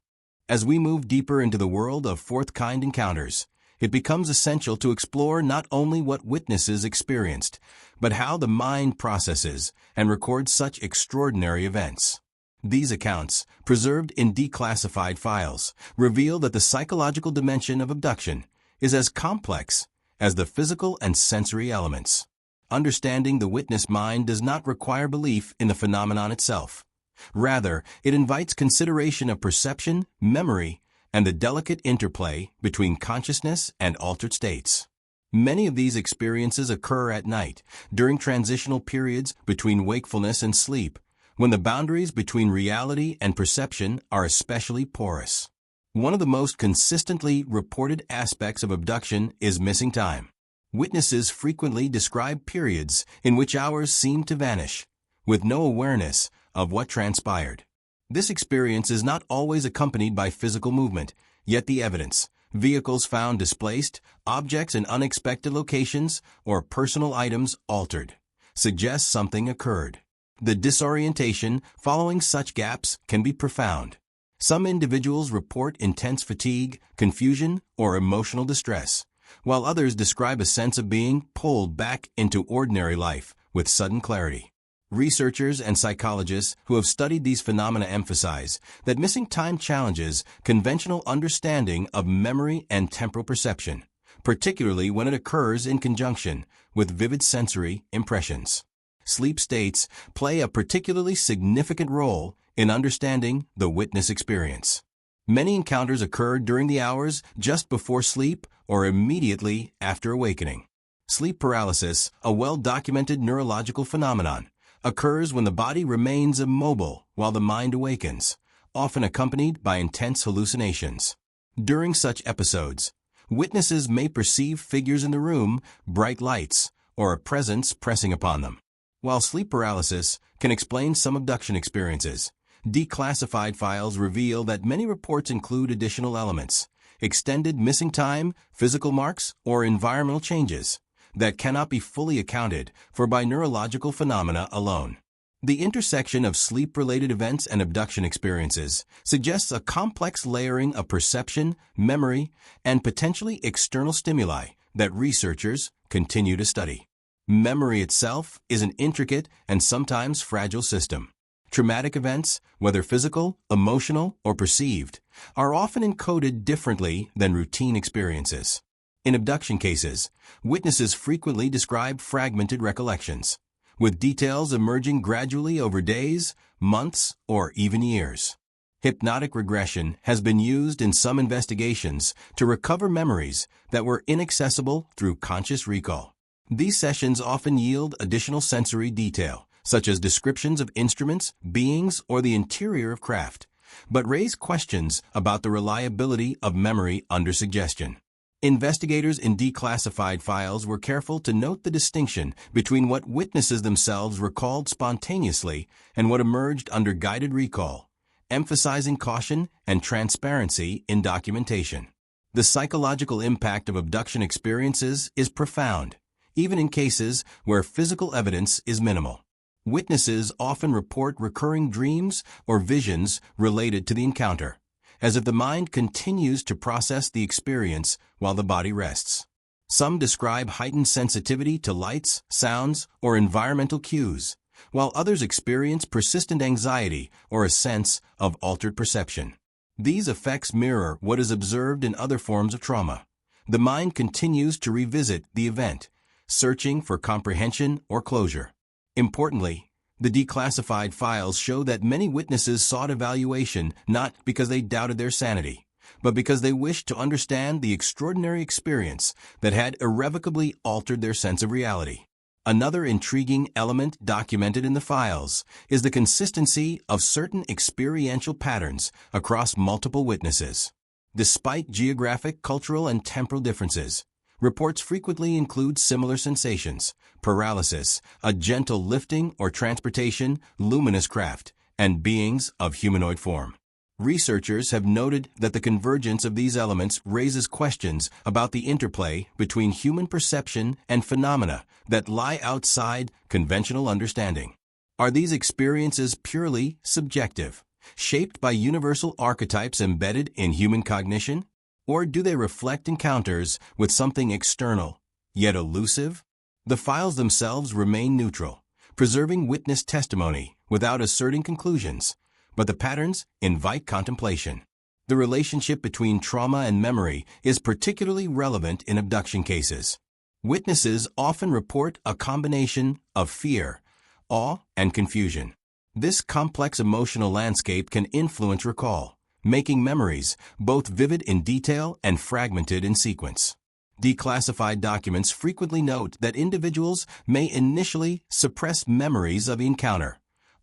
[SPEAKER 1] As we move deeper into the world of fourth-kind encounters, it becomes essential to explore not only what witnesses experienced, but how the mind processes and records such extraordinary events. These accounts, preserved in declassified files, reveal that the psychological dimension of abduction is as complex as the physical and sensory elements. Understanding the witness mind does not require belief in the phenomenon itself. Rather, it invites consideration of perception, memory, and the delicate interplay between consciousness and altered states. Many of these experiences occur at night, during transitional periods between wakefulness and sleep, when the boundaries between reality and perception are especially porous. One of the most consistently reported aspects of abduction is missing time. Witnesses frequently describe periods in which hours seem to vanish, with no awareness of what transpired. This experience is not always accompanied by physical movement, yet the evidence, vehicles found displaced, objects in unexpected locations, or personal items altered, suggests something occurred. The disorientation following such gaps can be profound. Some individuals report intense fatigue, confusion, or emotional distress, while others describe a sense of being pulled back into ordinary life with sudden clarity. Researchers and psychologists who have studied these phenomena emphasize that missing time challenges conventional understanding of memory and temporal perception, particularly when it occurs in conjunction with vivid sensory impressions. sleep states play a particularly significant role in understanding the witness experience. Many encounters occur during the hours just before sleep or immediately after awakening. Sleep paralysis, a well-documented neurological phenomenon, occurs when the body remains immobile while the mind awakens, often accompanied by intense hallucinations. During such episodes, witnesses may perceive figures in the room, bright lights, or a presence pressing upon them. While sleep paralysis can explain some abduction experiences, declassified files reveal that many reports include additional elements, extended missing time, physical marks, or environmental changes that cannot be fully accounted for by neurological phenomena alone. The intersection of sleep-related events and abduction experiences suggests a complex layering of perception, memory, and potentially external stimuli that researchers continue to study. Memory itself is an intricate and sometimes fragile system. Traumatic events, whether physical, emotional, or perceived, are often encoded differently than routine experiences. In abduction cases, witnesses frequently describe fragmented recollections, with details emerging gradually over days, months, or even years. Hypnotic regression has been used in some investigations to recover memories that were inaccessible through conscious recall. These sessions often yield additional sensory detail, such as descriptions of instruments, beings, or the interior of craft, but raise questions about the reliability of memory under suggestion. Investigators in declassified files were careful to note the distinction between what witnesses themselves recalled spontaneously and what emerged under guided recall, emphasizing caution and transparency in documentation. The psychological impact of abduction experiences is profound, even in cases where physical evidence is minimal. Witnesses often report recurring dreams or visions related to the encounter, as if the mind continues to process the experience while the body rests. Some describe heightened sensitivity to lights, sounds, or environmental cues, while others experience persistent anxiety or a sense of altered perception. These effects mirror what is observed in other forms of trauma. The mind continues to revisit the event, searching for comprehension or closure. Importantly, the declassified files show that many witnesses sought evaluation not because they doubted their sanity, but because they wished to understand the extraordinary experience that had irrevocably altered their sense of reality. Another intriguing element documented in the files is the consistency of certain experiential patterns across multiple witnesses. Despite geographic, cultural, and temporal differences, reports frequently include similar sensations: paralysis, a gentle lifting or transportation, luminous craft, and beings of humanoid form. Researchers have noted that the convergence of these elements raises questions about the interplay between human perception and phenomena that lie outside conventional understanding. Are these experiences purely subjective, shaped by universal archetypes embedded in human cognition? Or do they reflect encounters with something external, yet elusive? The files themselves remain neutral, preserving witness testimony without asserting conclusions, but the patterns invite contemplation. The relationship between trauma and memory is particularly relevant in abduction cases. Witnesses often report a combination of fear, awe, and confusion. This complex emotional landscape can influence recall, making memories both vivid in detail and fragmented in sequence. Declassified documents frequently note that individuals may initially suppress memories of the encounter,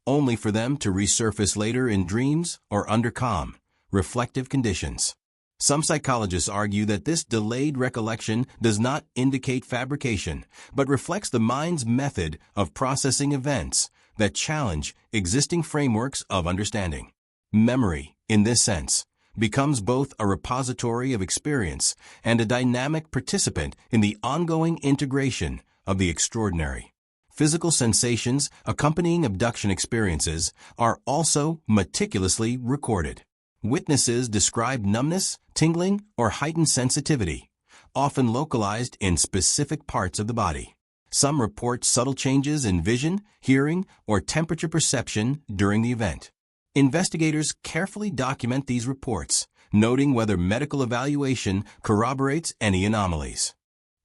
[SPEAKER 1] only for them to resurface later in dreams or under calm, reflective conditions. Some psychologists argue that this delayed recollection does not indicate fabrication, but reflects the mind's method of processing events that challenge existing frameworks of understanding. Memory, in this sense, becomes both a repository of experience and a dynamic participant in the ongoing integration of the extraordinary. Physical sensations accompanying abduction experiences are also meticulously recorded. Witnesses describe numbness, tingling, or heightened sensitivity, often localized in specific parts of the body. Some report subtle changes in vision, hearing, or temperature perception during the event. Investigators carefully document these reports, noting whether medical evaluation corroborates any anomalies.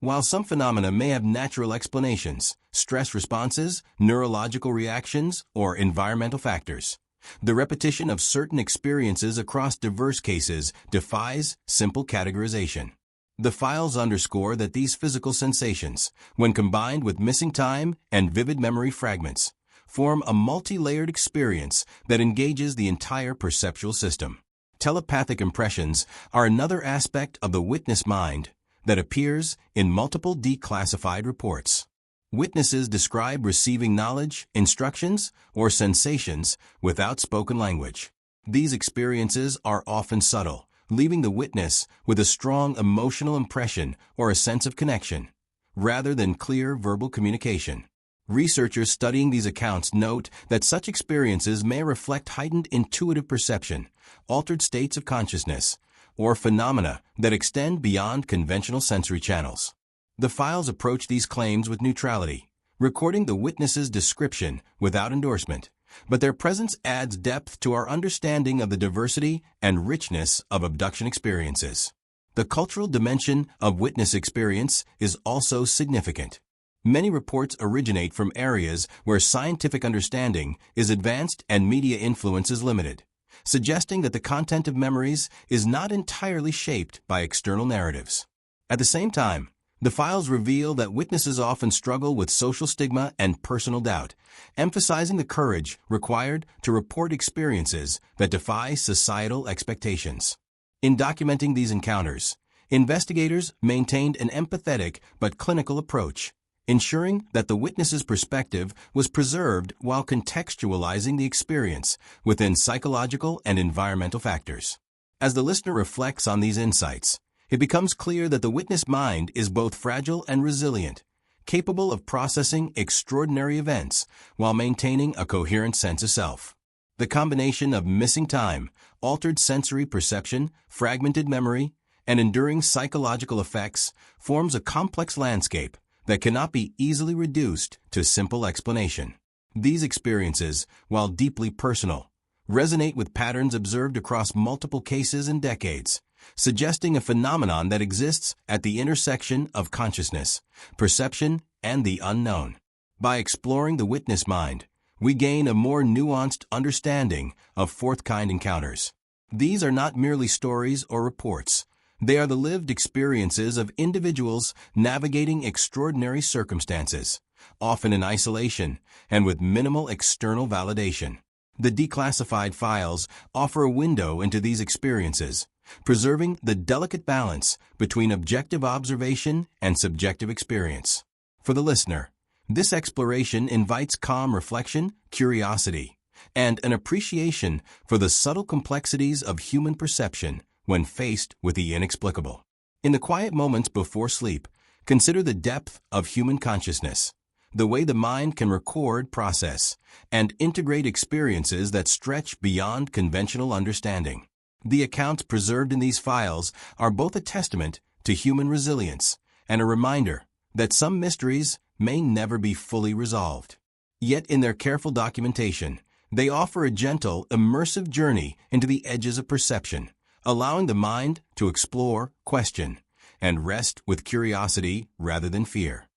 [SPEAKER 1] While some phenomena may have natural explanations, stress responses, neurological reactions, or environmental factors, the repetition of certain experiences across diverse cases defies simple categorization. The files underscore that these physical sensations, when combined with missing time and vivid memory fragments, form a multi-layered experience that engages the entire perceptual system. Telepathic impressions are another aspect of the witness mind that appears in multiple declassified reports. Witnesses describe receiving knowledge, instructions, or sensations without spoken language. These experiences are often subtle, leaving the witness with a strong emotional impression or a sense of connection, rather than clear verbal communication. Researchers studying these accounts note that such experiences may reflect heightened intuitive perception, altered states of consciousness, or phenomena that extend beyond conventional sensory channels. The files approach these claims with neutrality, recording the witness's description without endorsement, but their presence adds depth to our understanding of the diversity and richness of abduction experiences. The cultural dimension of witness experience is also significant. Many reports originate from areas where scientific understanding is advanced and media influence is limited, suggesting that the content of memories is not entirely shaped by external narratives. At the same time, the files reveal that witnesses often struggle with social stigma and personal doubt, emphasizing the courage required to report experiences that defy societal expectations. In documenting these encounters, investigators maintained an empathetic but clinical approach, ensuring that the witness's perspective was preserved while contextualizing the experience within psychological and environmental factors. As the listener reflects on these insights, it becomes clear that the witness mind is both fragile and resilient, capable of processing extraordinary events while maintaining a coherent sense of self. The combination of missing time, altered sensory perception, fragmented memory, and enduring psychological effects forms a complex landscape that cannot be easily reduced to simple explanation. These experiences, while deeply personal, resonate with patterns observed across multiple cases and decades, suggesting a phenomenon that exists at the intersection of consciousness, perception, and the unknown. By exploring the witness mind, we gain a more nuanced understanding of fourth-kind encounters. These are not merely stories or reports. They are the lived experiences of individuals navigating extraordinary circumstances, often in isolation and with minimal external validation. The declassified files offer a window into these experiences, preserving the delicate balance between objective observation and subjective experience. For the listener, this exploration invites calm reflection, curiosity, and an appreciation for the subtle complexities of human perception when faced with the inexplicable. In the quiet moments before sleep, consider the depth of human consciousness, the way the mind can record, process, and integrate experiences that stretch beyond conventional understanding. The accounts preserved in these files are both a testament to human resilience and a reminder that some mysteries may never be fully resolved. Yet in their careful documentation, they offer a gentle, immersive journey into the edges of perception, allowing the mind to explore, question, and rest with curiosity rather than fear.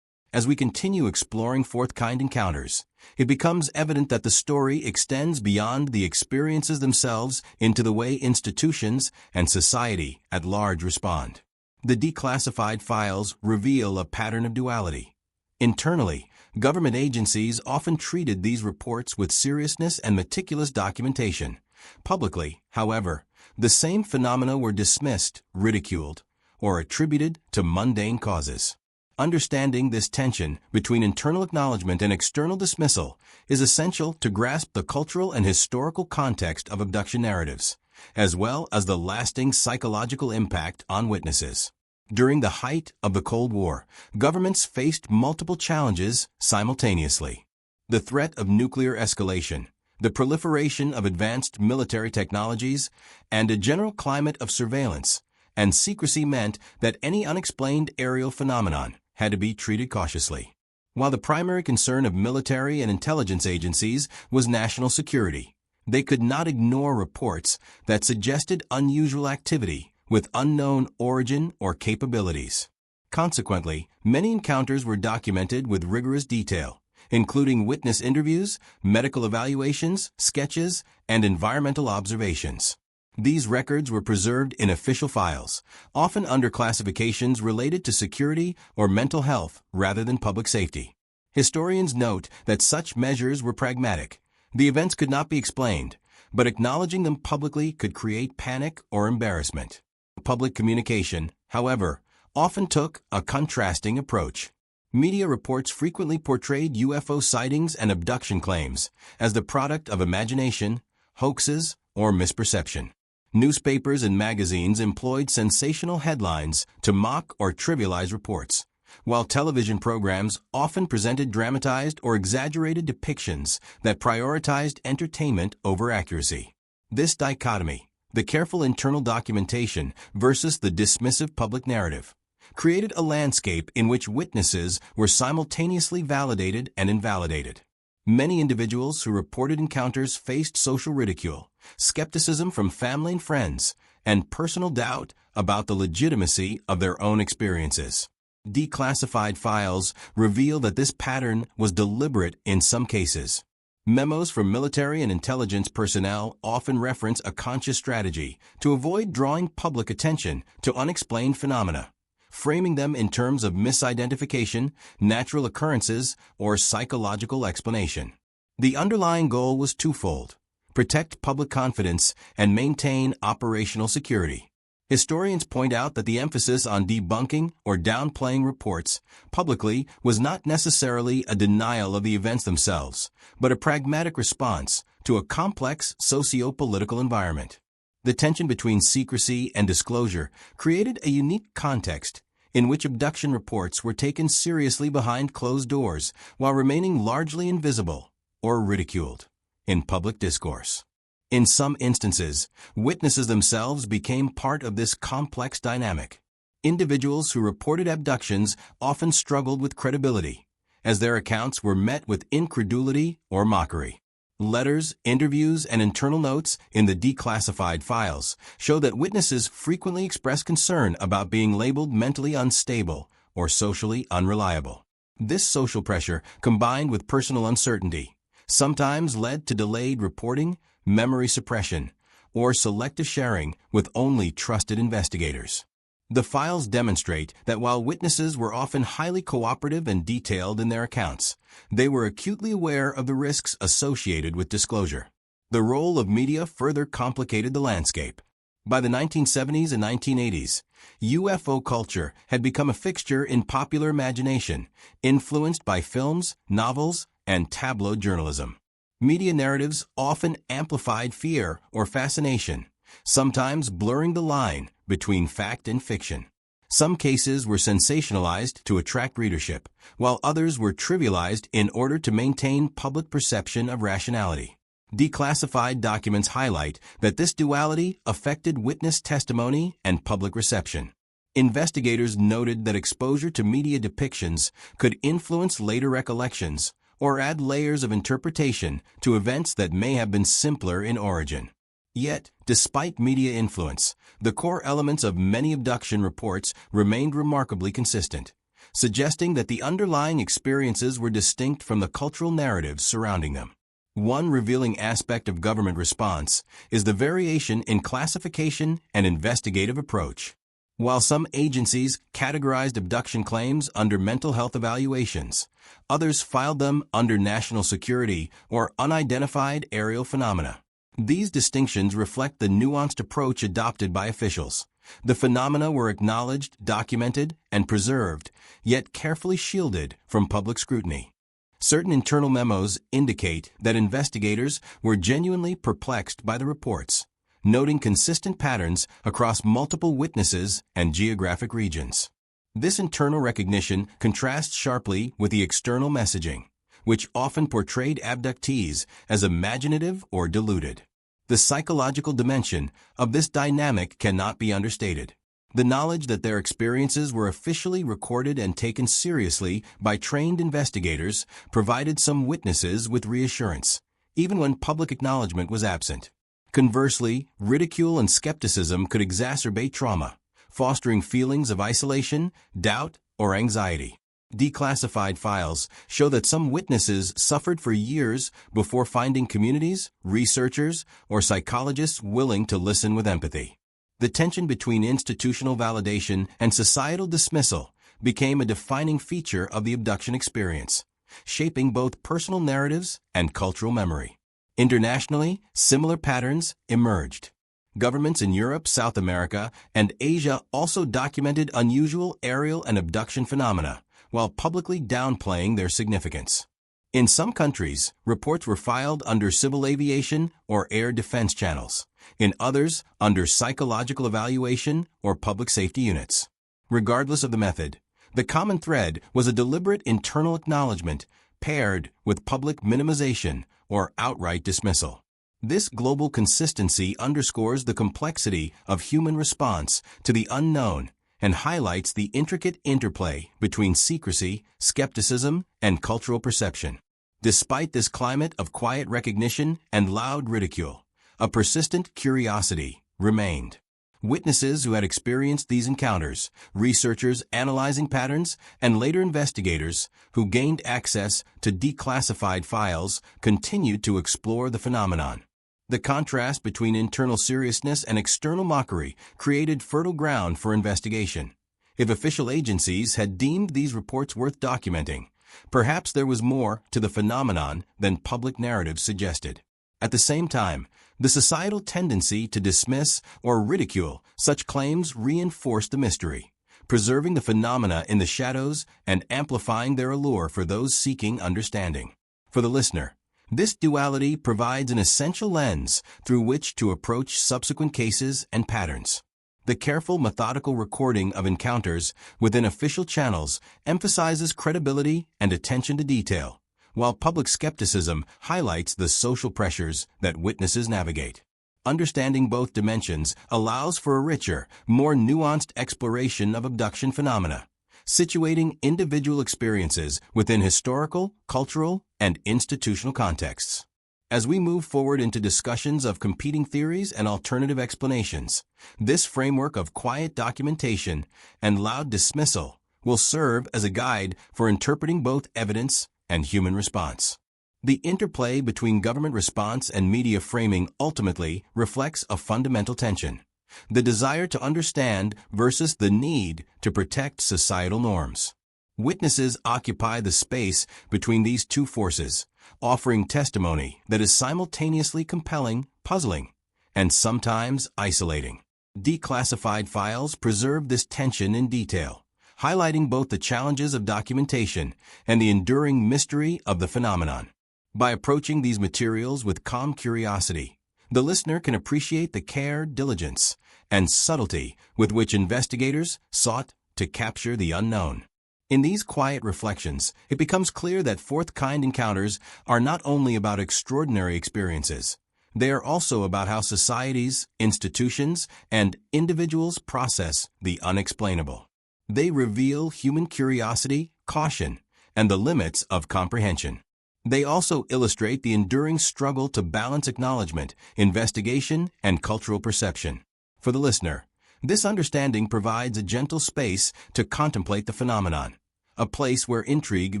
[SPEAKER 1] As we continue exploring fourth-kind encounters, it becomes evident that the story extends beyond the experiences themselves into the way institutions and society at large respond. The declassified files reveal a pattern of duality. Internally, government agencies often treated these reports with seriousness and meticulous documentation. Publicly, however, the same phenomena were dismissed, ridiculed, or attributed to mundane causes. Understanding this tension between internal acknowledgement and external dismissal is essential to grasp the cultural and historical context of abduction narratives, as well as the lasting psychological impact on witnesses. During the height of the Cold War, governments faced multiple challenges simultaneously. The threat of nuclear escalation, the proliferation of advanced military technologies, and a general climate of surveillance and secrecy meant that any unexplained aerial phenomenon had to be treated cautiously. While the primary concern of military and intelligence agencies was national security, they could not ignore reports that suggested unusual activity with unknown origin or capabilities. Consequently, many encounters were documented with rigorous detail, including witness interviews, medical evaluations, sketches, and environmental observations. These records were preserved in official files, often under classifications related to security or mental health rather than public safety. Historians note that such measures were pragmatic. The events could not be explained, but acknowledging them publicly could create panic or embarrassment. Public communication, however, often took a contrasting approach. Media reports frequently portrayed UFO sightings and abduction claims as the product of imagination, hoaxes, or misperception. Newspapers and magazines employed sensational headlines to mock or trivialize reports, while television programs often presented dramatized or exaggerated depictions that prioritized entertainment over accuracy. This dichotomy, the careful internal documentation versus the dismissive public narrative, created a landscape in which witnesses were simultaneously validated and invalidated. Many individuals who reported encounters faced social ridicule, skepticism from family and friends, and personal doubt about the legitimacy of their own experiences. Declassified files reveal that this pattern was deliberate in some cases. Memos from military and intelligence personnel often reference a conscious strategy to avoid drawing public attention to unexplained phenomena, framing them in terms of misidentification, natural occurrences, or psychological explanation. The underlying goal was twofold: protect public confidence and maintain operational security. Historians point out that the emphasis on debunking or downplaying reports publicly was not necessarily a denial of the events themselves, but a pragmatic response to a complex socio-political environment. The tension between secrecy and disclosure created a unique context in which abduction reports were taken seriously behind closed doors while remaining largely invisible or ridiculed in public discourse. In some instances, witnesses themselves became part of this complex dynamic. Individuals who reported abductions often struggled with credibility, as their accounts were met with incredulity or mockery. Letters, interviews, and internal notes in the declassified files show that witnesses frequently expressed concern about being labeled mentally unstable or socially unreliable. This social pressure, combined with personal uncertainty, sometimes led to delayed reporting, memory suppression, or selective sharing with only trusted investigators. The files demonstrate that while witnesses were often highly cooperative and detailed in their accounts, they were acutely aware of the risks associated with disclosure. The role of media further complicated the landscape. By the 1970s and 1980s, UFO culture had become a fixture in popular imagination, influenced by films, novels, and tabloid journalism. Media narratives often amplified fear or fascination, sometimes blurring the line between fact and fiction. Some cases were sensationalized to attract readership, while others were trivialized in order to maintain public perception of rationality. Declassified documents highlight that this duality affected witness testimony and public reception. Investigators noted that exposure to media depictions could influence later recollections or add layers of interpretation to events that may have been simpler in origin. Yet, despite media influence, the core elements of many abduction reports remained remarkably consistent, suggesting that the underlying experiences were distinct from the cultural narratives surrounding them. One revealing aspect of government response is the variation in classification and investigative approach. While some agencies categorized abduction claims under mental health evaluations, others filed them under national security or unidentified aerial phenomena. These distinctions reflect the nuanced approach adopted by officials. The phenomena were acknowledged, documented, and preserved, yet carefully shielded from public scrutiny. Certain internal memos indicate that investigators were genuinely perplexed by the reports, noting consistent patterns across multiple witnesses and geographic regions. This internal recognition contrasts sharply with the external messaging, which often portrayed abductees as imaginative or deluded. The psychological dimension of this dynamic cannot be understated. The knowledge that their experiences were officially recorded and taken seriously by trained investigators provided some witnesses with reassurance, even when public acknowledgement was absent. Conversely, ridicule and skepticism could exacerbate trauma, fostering feelings of isolation, doubt, or anxiety. Declassified files show that some witnesses suffered for years before finding communities, researchers, or psychologists willing to listen with empathy. The tension between institutional validation and societal dismissal became a defining feature of the abduction experience, shaping both personal narratives and cultural memory. Internationally, similar patterns emerged. Governments in Europe, South America, and Asia also documented unusual aerial and abduction phenomena, while publicly downplaying their significance. In some countries, reports were filed under civil aviation or air defense channels. In others, under psychological evaluation or public safety units. Regardless of the method, the common thread was a deliberate internal acknowledgement paired with public minimization or outright dismissal. This global consistency underscores the complexity of human response to the unknown and highlights the intricate interplay between secrecy, skepticism, and cultural perception. Despite this climate of quiet recognition and loud ridicule, a persistent curiosity remained. Witnesses who had experienced these encounters, researchers analyzing patterns, and later investigators who gained access to declassified files continued to explore the phenomenon. The contrast between internal seriousness and external mockery created fertile ground for investigation. If official agencies had deemed these reports worth documenting, perhaps there was more to the phenomenon than public narratives suggested. At the same time, the societal tendency to dismiss or ridicule such claims reinforced the mystery, preserving the phenomena in the shadows and amplifying their allure for those seeking understanding. For the listener, this duality provides an essential lens through which to approach subsequent cases and patterns. The careful, methodical recording of encounters within official channels emphasizes credibility and attention to detail, while public skepticism highlights the social pressures that witnesses navigate. Understanding both dimensions allows for a richer, more nuanced exploration of abduction phenomena, situating individual experiences within historical, cultural, and institutional contexts. As we move forward into discussions of competing theories and alternative explanations, this framework of quiet documentation and loud dismissal will serve as a guide for interpreting both evidence and human response. The interplay between government response and media framing ultimately reflects a fundamental tension: the desire to understand versus the need to protect societal norms. Witnesses occupy the space between these two forces, offering testimony that is simultaneously compelling, puzzling, and sometimes isolating. Declassified files preserve this tension in detail, highlighting both the challenges of documentation and the enduring mystery of the phenomenon. By approaching these materials with calm curiosity, the listener can appreciate the care, diligence, and subtlety with which investigators sought to capture the unknown. In these quiet reflections, it becomes clear that fourth-kind encounters are not only about extraordinary experiences, they are also about how societies, institutions, and individuals process the unexplainable. They reveal human curiosity, caution, and the limits of comprehension. They also illustrate the enduring struggle to balance acknowledgement, investigation, and cultural perception. For the listener, this understanding provides a gentle space to contemplate the phenomenon, a place where intrigue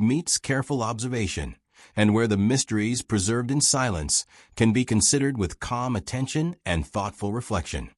[SPEAKER 1] meets careful observation, and where the mysteries preserved in silence can be considered with calm attention and thoughtful reflection.